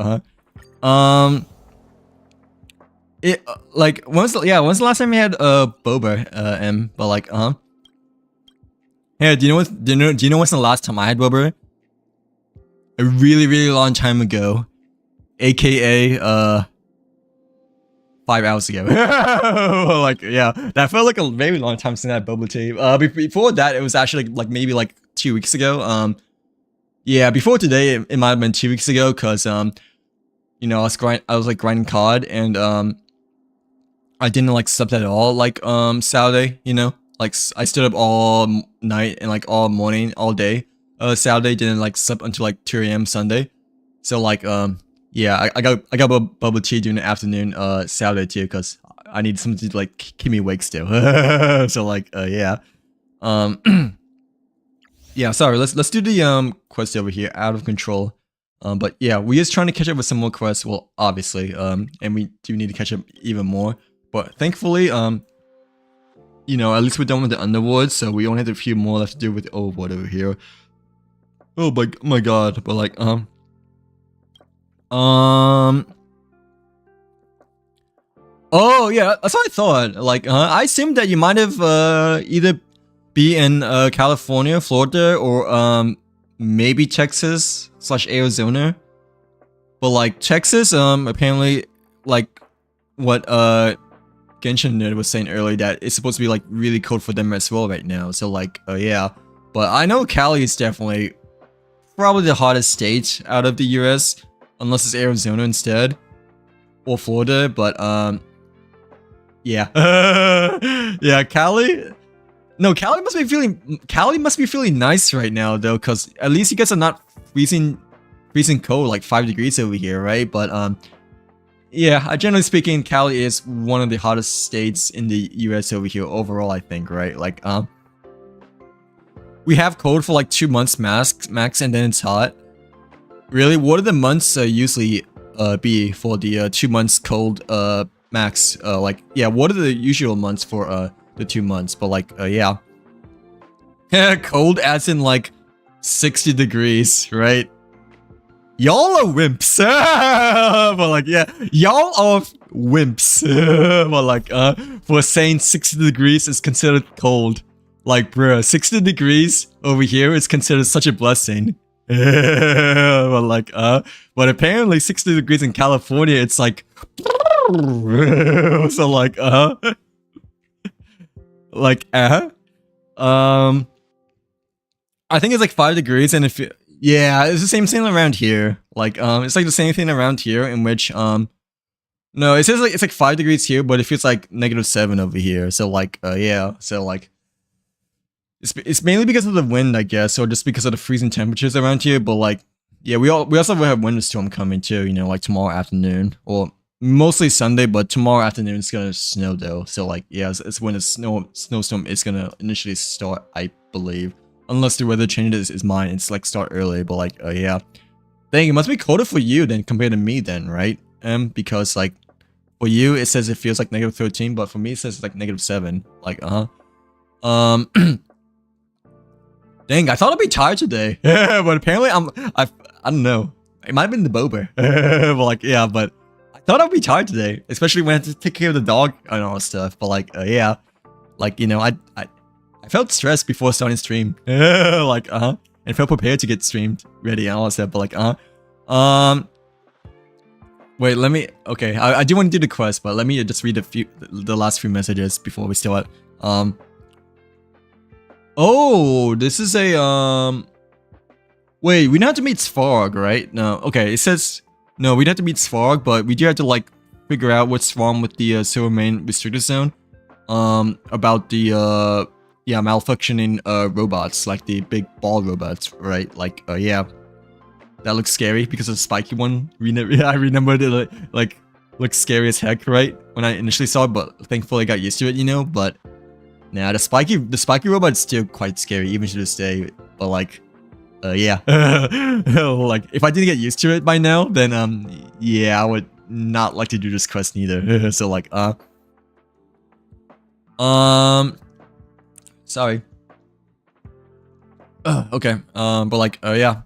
it like when's the last time we had boba M? But like, Hey, do you know what's the last time I had boba? A really long time ago, aka 5 hours ago. Like, yeah, that felt like a very long time since I had bubble tea. Before that, it was actually like maybe like 2 weeks ago. Yeah, before today, it might have been 2 weeks ago, cause you know, I was like grinding COD, and I didn't like sleep at all like Saturday. You know, like I stood up all night and like all morning, all day. Saturday didn't like sleep until like 2 a.m. Sunday. So like yeah, I got bubble tea during the afternoon Saturday too, cause I need something to like keep me awake still. So like yeah. Yeah, sorry, let's do the quest over here, out of control. But yeah, we're just trying to catch up with some more quests, well, obviously, and we do need to catch up even more. But thankfully, you know, at least we're done with the underworld, so we only have a few more left to do with the overworld over here. Oh my god, but like, oh yeah, that's what I thought. Like, I assumed that you might have either be in California, Florida, or maybe Texas / Arizona. But like Texas, apparently, like what Genshin Nerd was saying earlier, that it's supposed to be like really cold for them as well right now. So like, yeah. But I know Cali is definitely probably the hottest state out of the US, unless it's Arizona instead, or Florida. But yeah, yeah, Cali. No, Cali must be feeling nice right now though, because at least you guys are not freezing cold like 5 degrees over here, right? But yeah, generally speaking, Cali is one of the hottest states in the US over here overall, I think, right? Like we have cold for like 2 months max, and then it's hot. Really, what are the months usually be for the 2 months cold max? Like, yeah, what are the usual months for the 2 months? But like, yeah. Cold as in like 60 degrees, right? Y'all are wimps. But like, yeah, y'all are wimps. But like, for saying 60 degrees is considered cold. Like, bruh, 60 degrees over here is considered such a blessing. But like, but apparently 60 degrees in California, it's like, so like, like, I think it's like 5 degrees, and if yeah, it's the same thing around here. Like, it's like the same thing around here, in which, no, it says like it's like 5 degrees here, but it feels like -7 over here. So like, yeah, so like, it's mainly because of the wind, I guess, or just because of the freezing temperatures around here. But like, yeah, we also have winter storm coming too. You know, like tomorrow afternoon, or mostly Sunday, but tomorrow afternoon it's gonna snow though. So like, yeah, it's when the snowstorm is gonna initially start, I believe. Unless the weather changes is mine, it's like start early, but like, yeah. Dang, it must be colder for you then compared to me then, right? Because like, for you it says it feels like -13, but for me it says it's like -7. Like, dang, I thought I'd be tired today, but apparently I don't know. It might have been the boba, but like, yeah, but I thought I'd be tired today, especially when I had to take care of the dog and all that stuff. But like, yeah, like, you know, I felt stressed before starting stream, like, and felt prepared to get streamed ready and all that stuff. But like, wait, let me. Okay, I do want to do the quest, but let me just read the last few messages before we start. Oh, this is a wait, we don't have to meet Svarg, right? No, okay, it says no, we don't have to meet Svarg, but we do have to like figure out what's wrong with the Silver Main restricted zone. About the yeah, malfunctioning robots, like the big ball robots, right? Like, yeah. that looks scary because of the spiky one. I remembered it like looks scary as heck, right? When I initially saw it, but thankfully I got used to it, you know. But nah, the spiky robot is still quite scary even to this day. But like, yeah, like if I didn't get used to it by now, then yeah, I would not like to do this quest neither. So like, sorry. Okay. But like, yeah.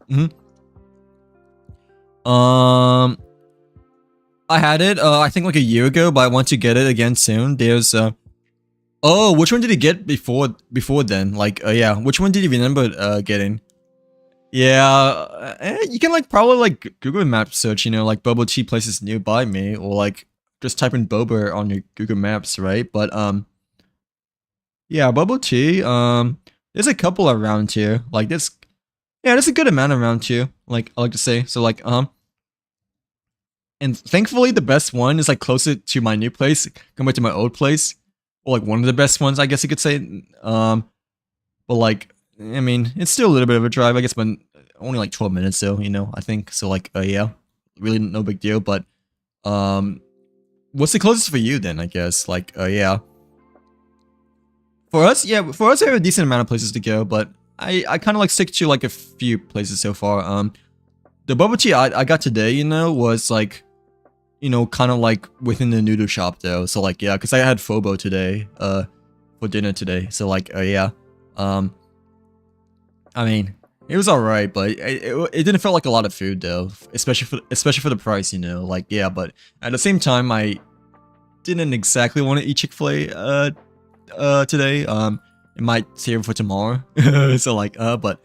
I had it, I think like a year ago, but I want to get it again soon. There's, oh, which one did you get before then? Like, yeah, which one did you remember, getting? Yeah, you can like probably like Google Maps search, you know, like bubble tea places nearby me, or like just type in boba on your Google Maps, right? But, yeah, bubble tea, there's a couple around here. Like, there's a good amount around here, like, I like to say. So, like, and thankfully, the best one is, like, closer to my new place compared to my old place. Or, like, one of the best ones, I guess you could say. But, like, I mean, it's still a little bit of a drive, I guess, but only, like, 12 minutes, though, you know, I think. So, like, yeah, really no big deal. But, what's the closest for you, then, I guess? Like, yeah. For us, we have a decent amount of places to go, but I kind of like stick to like a few places so far. The bubble tea I got today, you know, was like, you know, kind of like within the noodle shop though. So like, yeah, because I had phobo today, for dinner today. So like, yeah, I mean, it was alright, but it didn't feel like a lot of food though, especially for the price, you know. Like, yeah, but at the same time, I didn't exactly want to eat Chick-fil-A, today. It might save for tomorrow. So like, but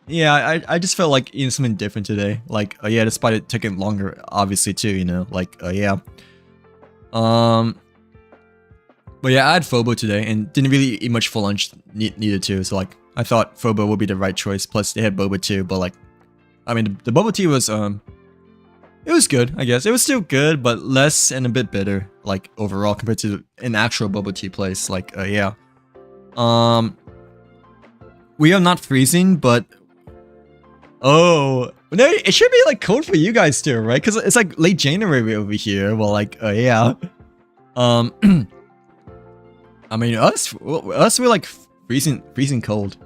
yeah, I just felt like eating something different today. Like, yeah, despite it taking longer, obviously too, you know. Like, yeah. But yeah, I had phobo today and didn't really eat much for lunch neither too. So like, I thought phobo would be the right choice. Plus, they had boba too. But like, I mean, the bubble tea was it was good, I guess. It was still good, but less and a bit bitter, like, overall, compared to an actual bubble tea place. Like, yeah. We are not freezing, but... Oh, no, it should be, like, cold for you guys, too, right? Because it's, like, late January over here. Well, like, yeah. I mean, we're, like, freezing cold.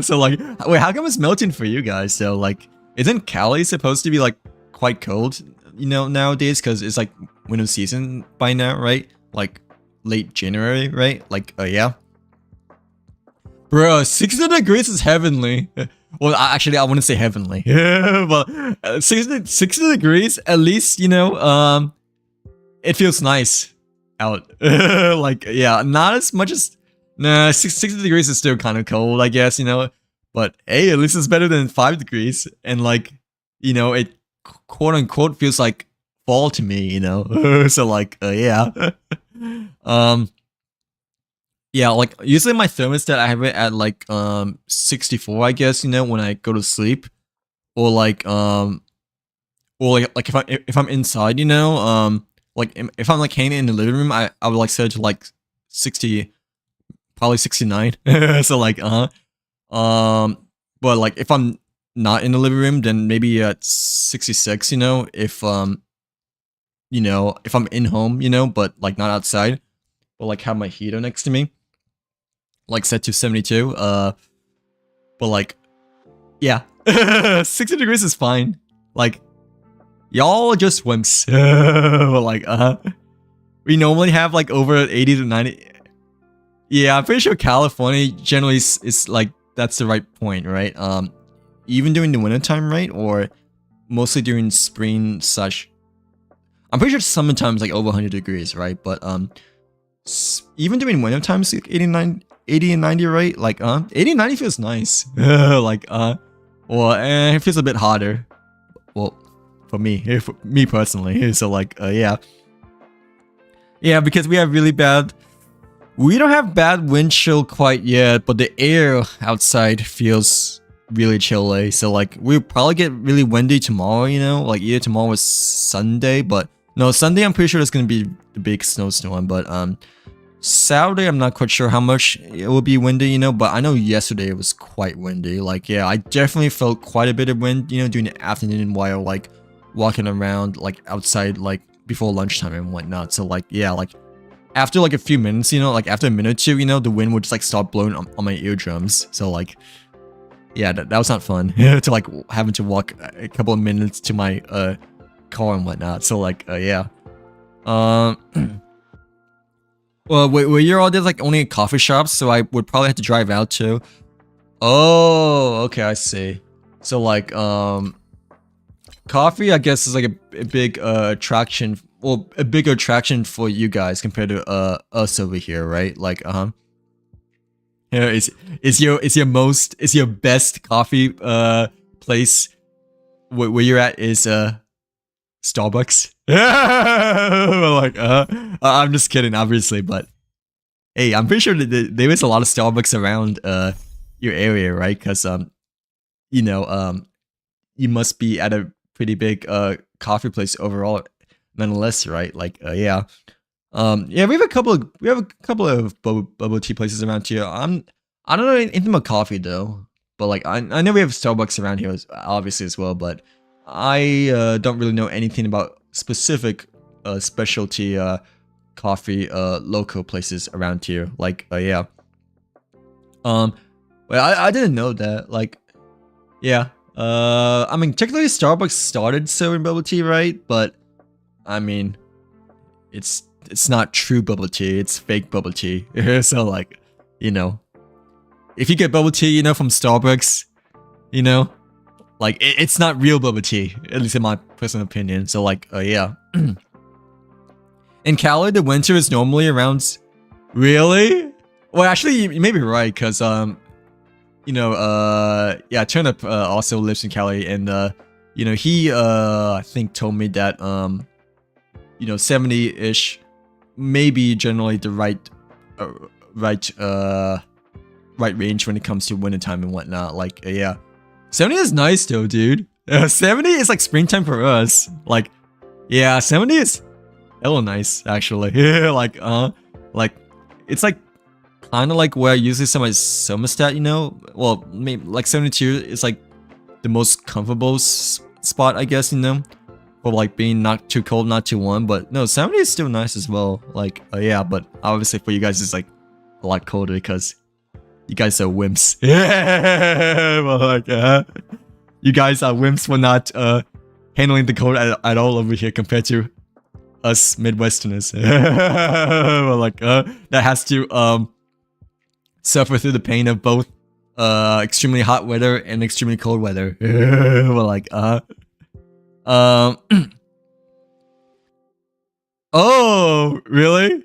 So, like, wait, how come it's melting for you guys? So, like, isn't Cali supposed to be, like, quite cold, you know, nowadays, because it's like winter season by now, right? Like late January, right? Like, yeah, bro, 60 degrees is heavenly. Well, actually, I wouldn't say heavenly, but 60 degrees, at least, you know, it feels nice out. Like, yeah, not as much as, nah, 60 degrees is still kind of cold, I guess, you know, but hey, at least it's better than 5 degrees, and like, you know, it quote unquote feels like fall to me, you know. So like, yeah. Yeah, like usually my thermostat, I have it at like 64, I guess, you know, when I go to sleep, or like if I'm inside, you know, like if I'm like hanging in the living room, I would like set it to like 60, probably 69. So like, but like if I'm not in the living room, then maybe at 66, you know, if you know, if I'm in home, you know, but like not outside, but like have my heater next to me, like set to 72. But like, yeah, 60 degrees is fine. Like, y'all just wimps. Like, we normally have like over 80 to 90. Yeah, I'm pretty sure California generally is like, that's the right point, right? Even during the winter time, right? Or mostly during spring slash, I'm pretty sure summertime is like over 100 degrees, right? But even during winter times, like 80 and 90, right? Like 80 and 90 feels nice. Like well, it feels a bit hotter. Well, for me personally. So like, yeah, because we have really bad. We don't have bad wind chill quite yet, but the air outside feels really chilly. So like, we'll probably get really windy tomorrow, you know, like either tomorrow or Sunday. But no, Sunday I'm pretty sure there's gonna be the big snowstorm. But Saturday, I'm not quite sure how much it will be windy, you know, but I know yesterday it was quite windy. Like, yeah, I definitely felt quite a bit of wind, you know, during the afternoon while like walking around like outside like before lunchtime and whatnot. So like, yeah, like after like a few minutes, you know, like after a minute or two, you know, the wind would just like start blowing on my eardrums. So like, yeah, that was not fun to like having to walk a couple of minutes to my car and whatnot. So like, yeah. Well, where you're all there's like only coffee shops, so I would probably have to drive out too. Oh, okay, I see. So like, coffee, I guess, is like a big attraction. Well, a bigger attraction for you guys compared to us over here, right? Like, yeah, is your best coffee place where you're at is Starbucks? Like, I'm just kidding, obviously, but hey, I'm pretty sure that there is a lot of Starbucks around your area, right? Because you know, you must be at a pretty big coffee place overall, nonetheless, right? Like, yeah, yeah, we have a couple of bubble tea places around here. I don't know anything about coffee though, but like I know we have Starbucks around here, obviously as well, but I don't really know anything about specific specialty coffee local places around here. Like, yeah, well, I didn't know that. Like, yeah, I mean, technically Starbucks started serving bubble tea, right? But I mean, it's not true bubble tea, it's fake bubble tea. So like, you know, if you get bubble tea, you know, from Starbucks, you know, like it's not real bubble tea, at least in my personal opinion. So like, yeah. In Cali, the winter is normally around. Really? Well, actually, you may be right, cause you know, yeah, Turnip also lives in Cali, and you know, he I think told me that you know, 70-ish, maybe generally the right range when it comes to wintertime and whatnot. Like, yeah, 70 is nice though, dude. 70 is like springtime for us. Like, yeah, 70 is hella nice actually. Yeah, like it's like kind of like where I usually set my thermostat, you know. Well, maybe like 72 is like the most comfortable spot, I guess, you know, for like being not too cold, not too warm. But no, 70 is still nice as well. Like, yeah, but obviously for you guys it's like a lot colder because you guys are wimps. Yeah, but like, you guys are wimps for not handling the cold at all over here compared to us Midwesterners. But like, that has to suffer through the pain of both extremely hot weather and extremely cold weather. But like, oh, really?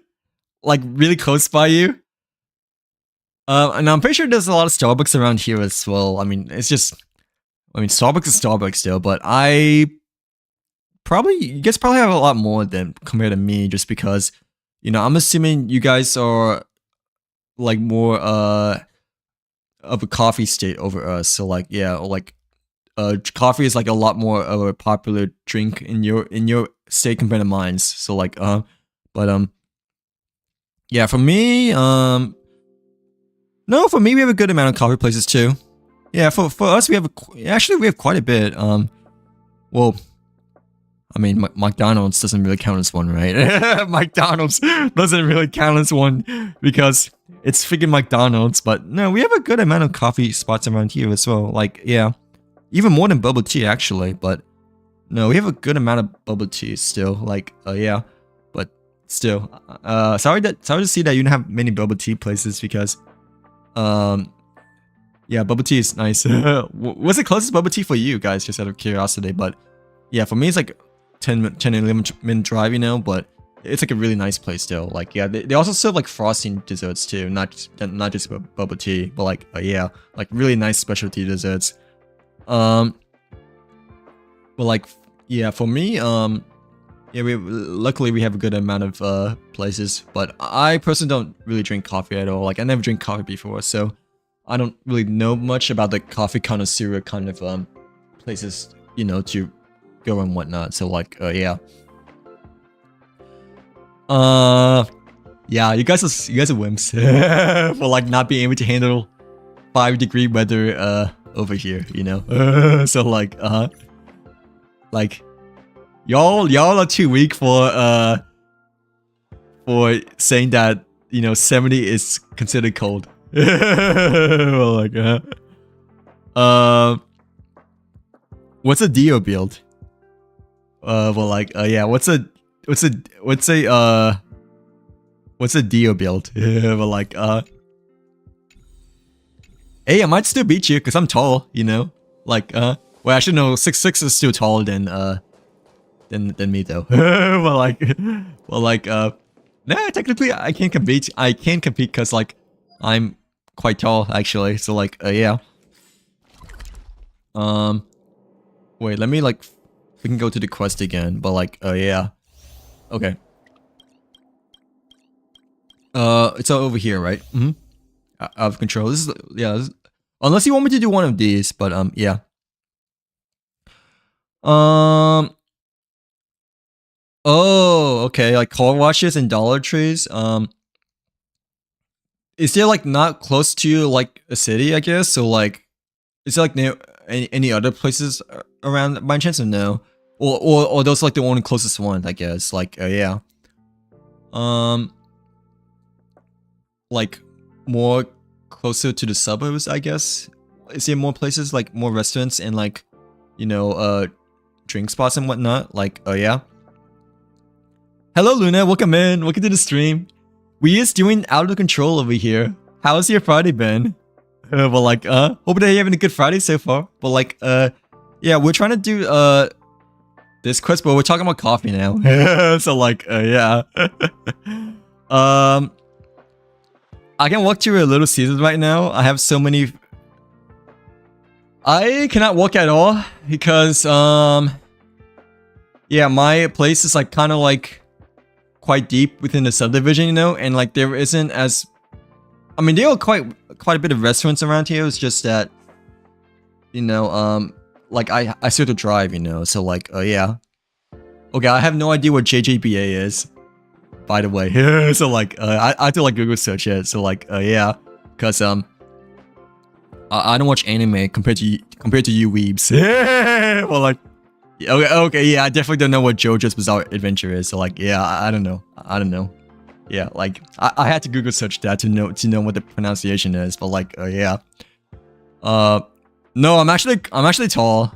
Like really close by you? And I'm pretty sure there's a lot of Starbucks around here as well. I mean, it's just, I mean, Starbucks is Starbucks still, but you guys probably have a lot more than compared to me, just because, you know, I'm assuming you guys are like more of a coffee state over us. So like, yeah, like coffee is like a lot more of a popular drink in your state compared to mine. So like, but yeah, for me, no, for me we have a good amount of coffee places too. Yeah, for us we have quite a bit. Well, I mean, McDonald's doesn't really count as one, right? McDonald's doesn't really count as one because it's freaking McDonald's. But no, we have a good amount of coffee spots around here as well. Like, yeah, even more than bubble tea actually. But no, we have a good amount of bubble tea still. Like, yeah, but still, sorry to see that you don't have many bubble tea places because, yeah, bubble tea is nice. What's the closest bubble tea for you guys? Just out of curiosity, but yeah, for me it's like 10 and 11 minute drive, you know, but it's like a really nice place still. Like, yeah, they also serve like frosting desserts too, not just bubble tea, but like, yeah, like really nice specialty desserts. But like, yeah, for me, yeah, luckily we have a good amount of places, but I personally don't really drink coffee at all. Like, I never drink coffee before, so I don't really know much about the coffee connoisseur kind of places, you know, to go and whatnot. So like, yeah. Yeah, you guys are wimps for like not being able to handle 5-degree weather over here, you know. So like like y'all are too weak for saying that, you know, 70 is considered cold. Well, like what's a Dio build? Well, like yeah, what's a Dio build? Well, like hey, I might still beat you because I'm tall, you know. Like well, actually no, 6'6" is still taller than me though. well, like nah, technically I can't compete. I can't compete because like I'm quite tall actually. So like yeah. Wait, let me like we can go to the quest again, but like yeah. Okay. It's all over here, right? Mm-hmm. Out of control. This is yeah. Unless you want me to do one of these, but yeah. Oh, okay. Like car washes and Dollar Trees. Is there like not close to like a city? I guess so. Like, is there like near any other places around by chance or no? Or those like the only closest one? I guess. Like, yeah. Like more closer to the suburbs, I guess. Is there more places like more restaurants and like, you know, drink spots and whatnot? Like, yeah. Hello, Luna. Welcome in. Welcome to the stream. We is doing out of control over here. How's your Friday been? Well, like, hope that you're having a good Friday so far. But like, yeah, we're trying to do this quest, but we're talking about coffee now. So like, yeah. I can walk to a Little Caesars right now. I have so many. I cannot walk at all because yeah, my place is like kind of like quite deep within the subdivision, you know, and like there isn't as, I mean, there are quite a bit of restaurants around here. It's just that, you know, like I still have to drive, you know, so like yeah. Okay, I have no idea what JJBA is, by the way. So like I have to like Google search it. So like yeah, because I don't watch anime compared to you weebs. Well, like okay, yeah, I definitely don't know what JoJo's Bizarre Adventure is. So like yeah, I don't know. Yeah, like I had to Google search that to know what the pronunciation is. But like yeah, no, I'm actually tall.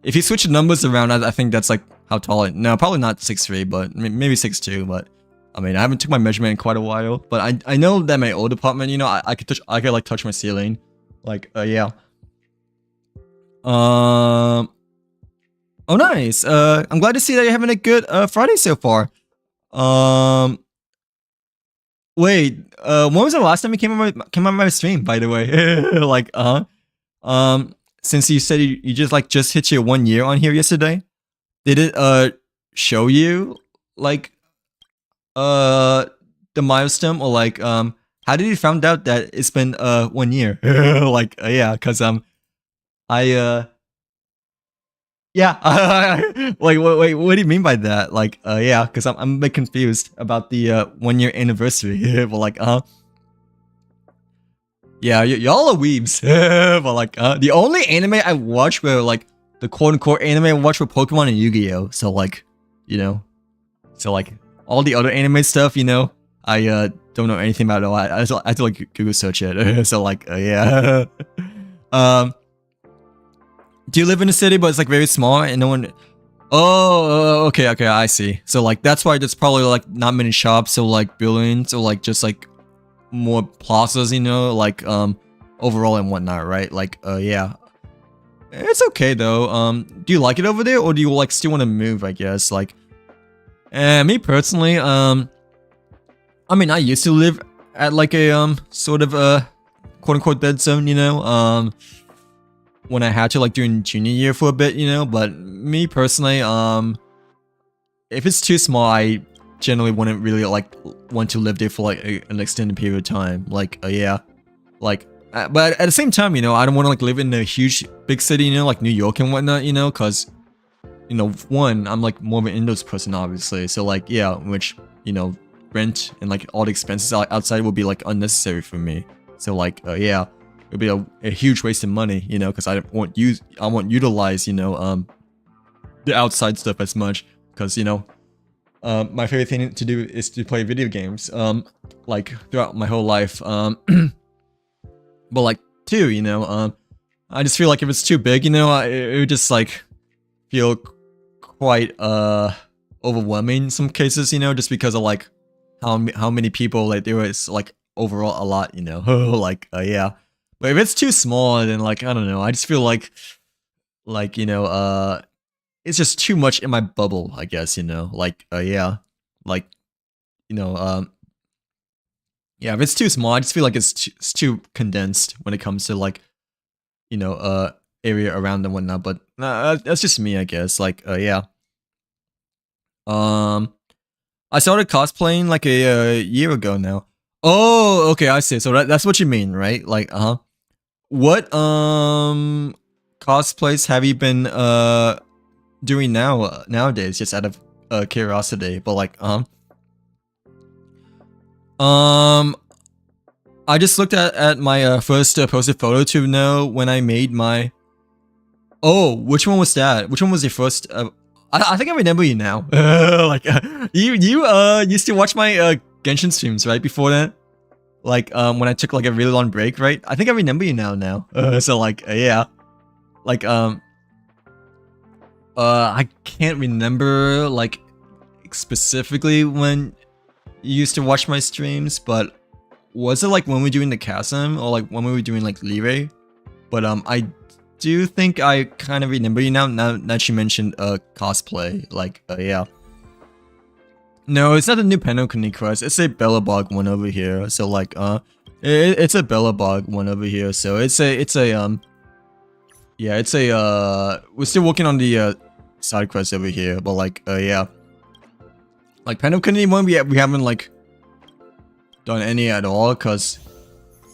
If you switch the numbers around, I think that's like how tall no, probably not 6'3", but maybe 6'2", but I mean, I haven't took my measurement in quite a while, but I know that my old apartment, you know, I could like touch my ceiling. Like yeah. Oh nice. I'm glad to see that you're having a good Friday so far. Wait, when was the last time you came on my stream, by the way? Like since you said you just hit your 1 year on here yesterday, did it show you like the milestone, or like how did you find out that it's been 1 year? Like yeah, cuz yeah. Like wait, what do you mean by that? Like yeah, cuz I'm a bit confused about the 1 year anniversary. But like yeah, y'all are weebs. But like the only anime I watched were like the quote-unquote anime I watched were Pokemon and Yu-Gi-Oh! So like, you know, so like all the other anime stuff, you know, I don't know anything about it all. I have to like Google search it. So like yeah. Do you live in a city but it's like very small and no one? Oh, okay, I see. So like that's why there's probably like not many shops or like buildings or like just like more plazas, you know, like overall and whatnot, right? Like yeah. It's okay though. Do you like it over there, or do you like still want to move? I guess like, me personally, I mean, I used to live at like a sort of quote unquote dead zone, you know, when I had to like during junior year for a bit, you know. But me personally, if it's too small, I generally wouldn't really like want to live there for like an extended period of time. Like yeah, like. But at the same time, you know, I don't want to like live in a huge big city, you know, like New York and whatnot, you know, because, you know, one, I'm like more of an indoors person, obviously. So like, yeah, which, you know, rent and like all the expenses outside would be like unnecessary for me. So like yeah, it would be a huge waste of money, you know, because I won't utilize, you know, the outside stuff as much, because you know, my favorite thing to do is to play video games, like throughout my whole life, but like too, you know, I just feel like if it's too big, you know, it would just like feel quite overwhelming in some cases, you know, just because of like how many people like there is like overall a lot, you know. Like yeah, but if it's too small, then like I don't know, I just feel like you know, it's just too much in my bubble, I guess, you know. Like yeah, like you know, yeah, if it's too small, I just feel like it's too condensed when it comes to like, you know, area around and whatnot. But that's just me, I guess. Like yeah, I started cosplaying like a year ago now. Oh, okay, I see. So that's what you mean, right? Like what cosplays have you been doing nowadays, just out of curiosity? But like I just looked at my first posted photo to know when I made my... Oh, which one was that? Which one was your first? I think I remember you now. Like you used to watch my Genshin streams, right? Before that, like when I took like a really long break, right? I think I remember you now. So like yeah, like I can't remember like specifically when you used to watch my streams, but was it like when we were doing the Chasm, or like when we were doing like Libre? But I do think I kind of remember you now that you mentioned cosplay. Like yeah. No, it's not a new Penokuni quest. It's a Bellabog one over here. So like it's a Bellabog one over here. So it's a yeah, it's a we're still working on the side quest over here, but like yeah. Like Penokuni one we haven't like done any at all, cuz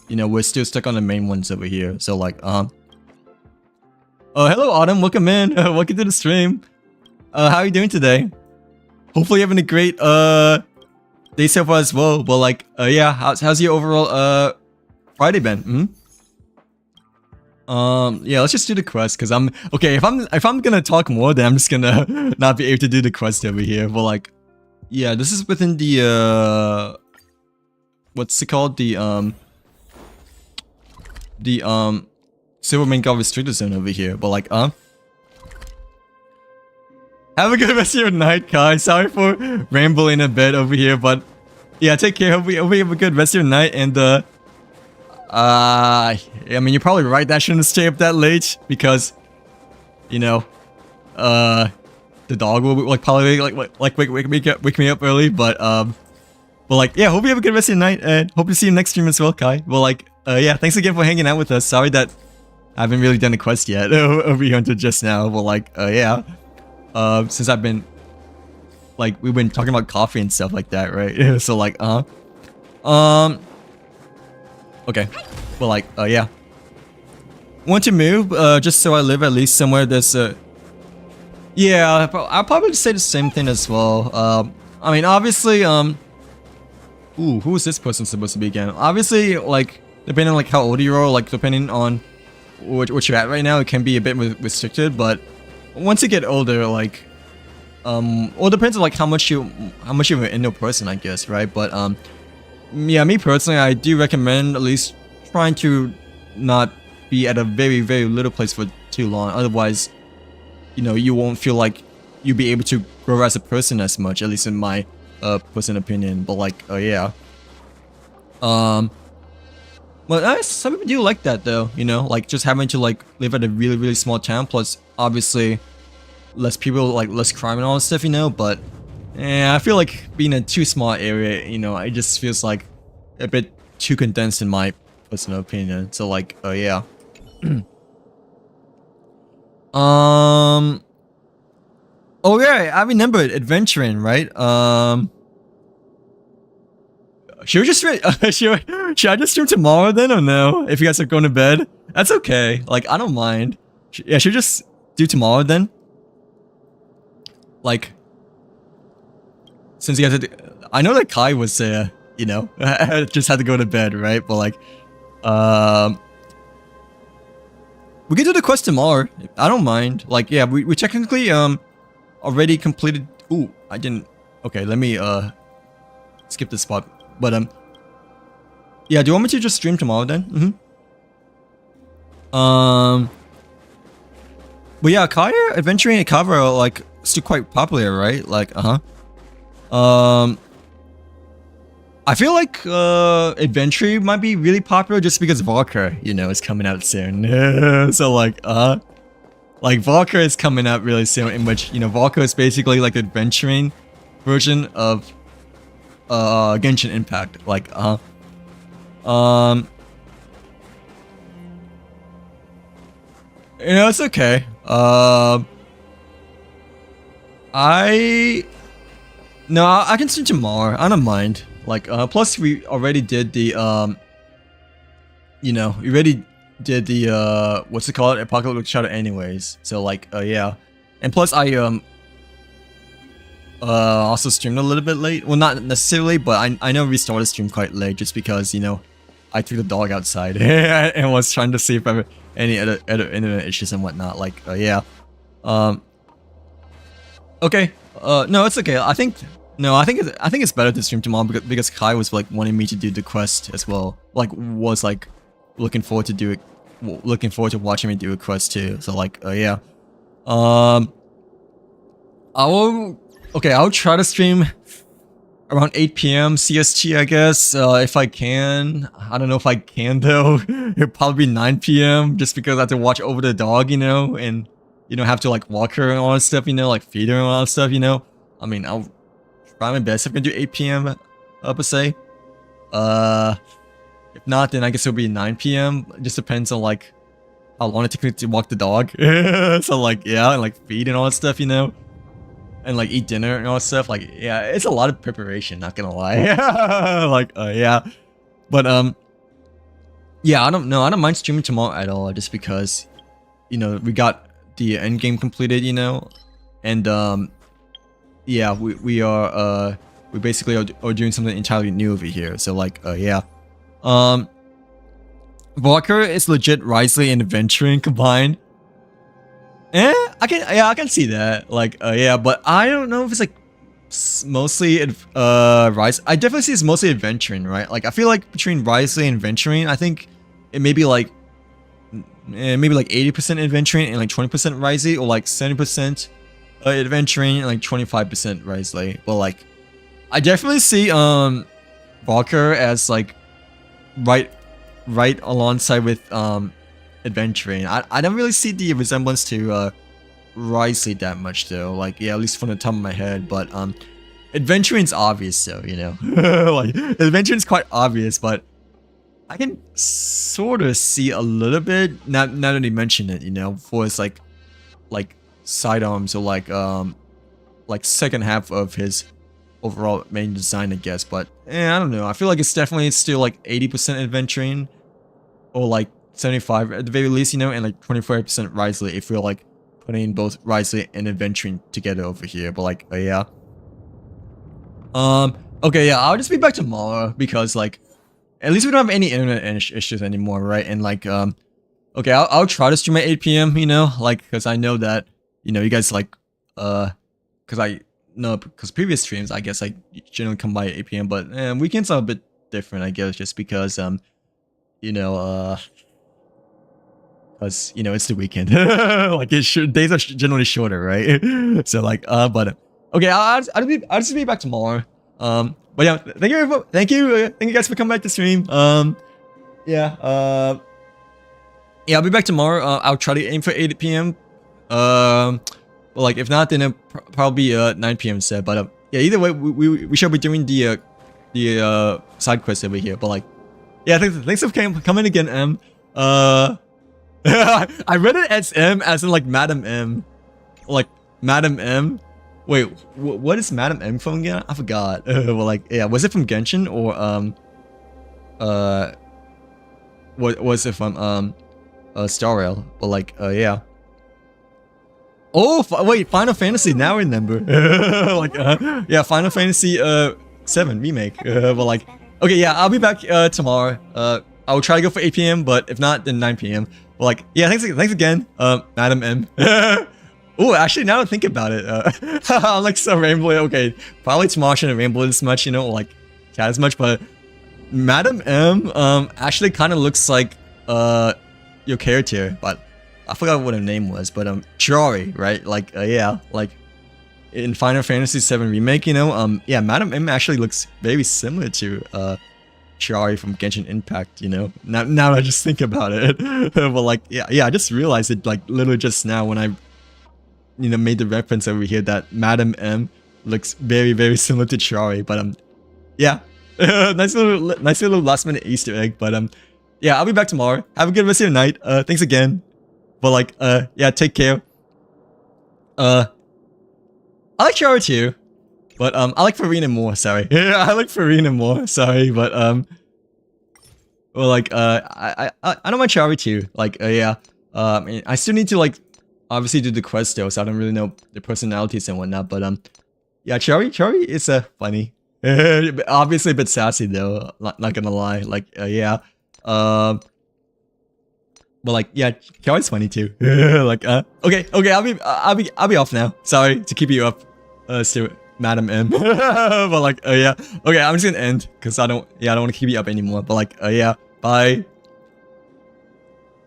you know, we're still stuck on the main ones over here. So like oh, hello Autumn, welcome in. Welcome to the stream. How are you doing today? Hopefully you're having a great day so far as well. But like yeah, how's your overall Friday been? Yeah, let's just do the quest, because I'm okay. If I'm gonna talk more, then I'm just gonna not be able to do the quest over here. But like yeah, this is within the what's it called? The Silver Main God restricted zone over here. But like have a good rest of your night, Kai. Sorry for rambling a bit over here, but yeah, take care. Hope you have a good rest of your night. And I mean, you're probably right. That shouldn't stay up that late, because you know, the dog will like probably like wake me up early. But like yeah, hope you have a good rest of your night, and hope to see you next stream as well, Kai. Well, like yeah, thanks again for hanging out with us. Sorry that I haven't really done a quest yet over here until just now. But like yeah, since I've been like we've been talking about coffee and stuff like that, right? So like okay, well like yeah, want to move just so I live at least somewhere that's yeah, I'll probably say the same thing as well. I mean, obviously ooh, who is this person supposed to be again? Obviously, like depending on like how old you are, like depending on what you're at right now, it can be a bit restricted. But once you get older, like well, it depends on like how much you're an indoor person, I guess, right? But yeah, me personally, I do recommend at least trying to not be at a very little place for too long. Otherwise, you know, you won't feel like you'll be able to grow as a person as much, at least in my personal opinion. But like yeah, well, some people do like that though, you know, like just having to like live at a really small town, plus obviously less people, like less crime and all that stuff, you know. But yeah, I feel like being in a too small area, you know, it just feels like a bit too condensed in my personal opinion. So like yeah. Oh yeah, I remember it, adventuring, right? Should we just should I just stream tomorrow then, or no? If you guys are going to bed, that's okay. Like I don't mind. Yeah, should we just do tomorrow then? Like, since you guys I know that Kai was you know, just had to go to bed, right? But like we can do the quest tomorrow. I don't mind. Like, yeah, we technically already completed. Ooh, I didn't. Okay, let me skip this spot. But yeah, do you want me to just stream tomorrow then? But yeah, Kaya adventuring and cover are like still quite popular, right? Like, I feel like adventure might be really popular just because Valkyr, you know, is coming out soon. So like Valkyr is coming out really soon, in which, you know, Valkyr is basically like an adventuring version of Genshin Impact. Like, you know, it's okay. I can stream tomorrow. I don't mind. Like, plus we already did the you know, we already did the what's it called, Apocalyptic Shadow anyways. So like, yeah, and plus I also streamed a little bit late. Well, not necessarily, but I know we started stream quite late just because, you know, I threw the dog outside and was trying to see if I have any other internet issues and whatnot. Like, yeah, okay, no, it's okay. I think it's better to stream tomorrow because Kai was like wanting me to do the quest as well. Like, was like looking forward to watching me do a quest too. So like, yeah, I'll try to stream around 8 p.m. CST, I guess, if I can. I don't know if I can though. It'll probably be 9 p.m. just because I have to watch over the dog, you know, and you know, have to like walk her and all that stuff, you know, like feed her and all that stuff, you know. I mean, I'll try my best if I can do 8 p.m. per se. If not, then I guess it'll be 9 p.m. It just depends on like how long it takes me to walk the dog. So like, yeah, and like feed and all that stuff, you know, and like eat dinner and all that stuff. Like, yeah, it's a lot of preparation, not gonna lie. Like, yeah, but yeah, I don't mind streaming tomorrow at all, just because, you know, we got the end game completed, you know, and yeah, we basically are doing something entirely new over here. So like, yeah, Valkyr is legit Risley and adventuring combined. I can see that. Like, yeah, but I don't know if it's like mostly Risley. I definitely see it's mostly adventuring, right? Like, I feel like between Risley and adventuring, I think it may be like maybe like 80% adventuring and like 20% Risley, or like 70% adventuring and like 25% Risley. But like, I definitely see Valkyr as like right alongside with adventuring. I don't really see the resemblance to Risley that much though. Like, yeah, at least from the top of my head. But adventuring's obvious though, you know. Like, adventuring's quite obvious, but I can sort of see a little bit now that you mention it, you know, for its like sidearms, or like second half of his overall main design, I guess. But I don't know. I feel like it's definitely still like 80% adventuring, or like 75 at the very least, you know, and like 25% Risley if we're like putting both Risley and adventuring together over here. But like, yeah. Okay, yeah, I'll just be back tomorrow because like, at least we don't have any internet issues anymore, right? And like, okay, I'll try to stream at 8 p.m., you know, like, because I know that, you know, you guys like, because I know, because previous streams, I guess I generally come by at 8 p.m., but weekends are a bit different, I guess, just because, you know, because, you know, it's the weekend. Like, days are generally shorter, right? So like, but okay, I'll just be back tomorrow. But yeah, thank you guys for coming back to stream. Yeah, I'll be back tomorrow. I'll try to aim for 8 p.m. But like, if not, then it'll probably 9 p.m. instead. But yeah, either way, we shall be doing the side quest over here. But like, yeah, thanks for coming again, M. I read it as M, as in like Madam M, like Madam M. Wait, what is Madam M from again? I forgot. Well, like, yeah, was it from Genshin, or what was it from Star Rail? But like, yeah. Oh, wait, Final Fantasy. Now I remember. Like, yeah, Final Fantasy 7 remake. But like, okay, yeah, I'll be back tomorrow. I will try to go for 8 p.m. But if not, then 9 p.m. But like, yeah, thanks again, Madam M. Oh, actually, now I think about it, I'm like so rambling. Okay, probably tomorrow I shouldn't ramble this much, you know, or like chat as much. But Madam M, actually kind of looks like your character, but I forgot what her name was. But Chirari, right? Like, yeah, like in Final Fantasy VII Remake, you know, yeah, Madam M actually looks very similar to Chirari from Genshin Impact, you know. Now I just think about it, but like, yeah, I just realized it like literally just now when I, you know, made the reference over here that Madam M looks very similar to Chirari. But yeah, nice little last minute Easter egg. But yeah, I'll be back tomorrow. Have a good rest of your night. Thanks again. But like, yeah, take care. I like Chirari too, but I like Farina more. Sorry, I like Farina more. Sorry, but well, like, I don't mind Chirari too. Like, yeah, I mean, I still need to like obviously do the quest though, so I don't really know the personalities and whatnot. But yeah, Chirari is funny. Obviously a bit sassy though. Not gonna lie. Like, yeah, but like, yeah, Chirari's funny too. Like, okay, I'll be off now. Sorry to keep you up, still, Madam M. But like, yeah, okay, I'm just gonna end because I don't want to keep you up anymore. But like, yeah, bye.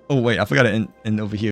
Oh wait, I forgot to end over here.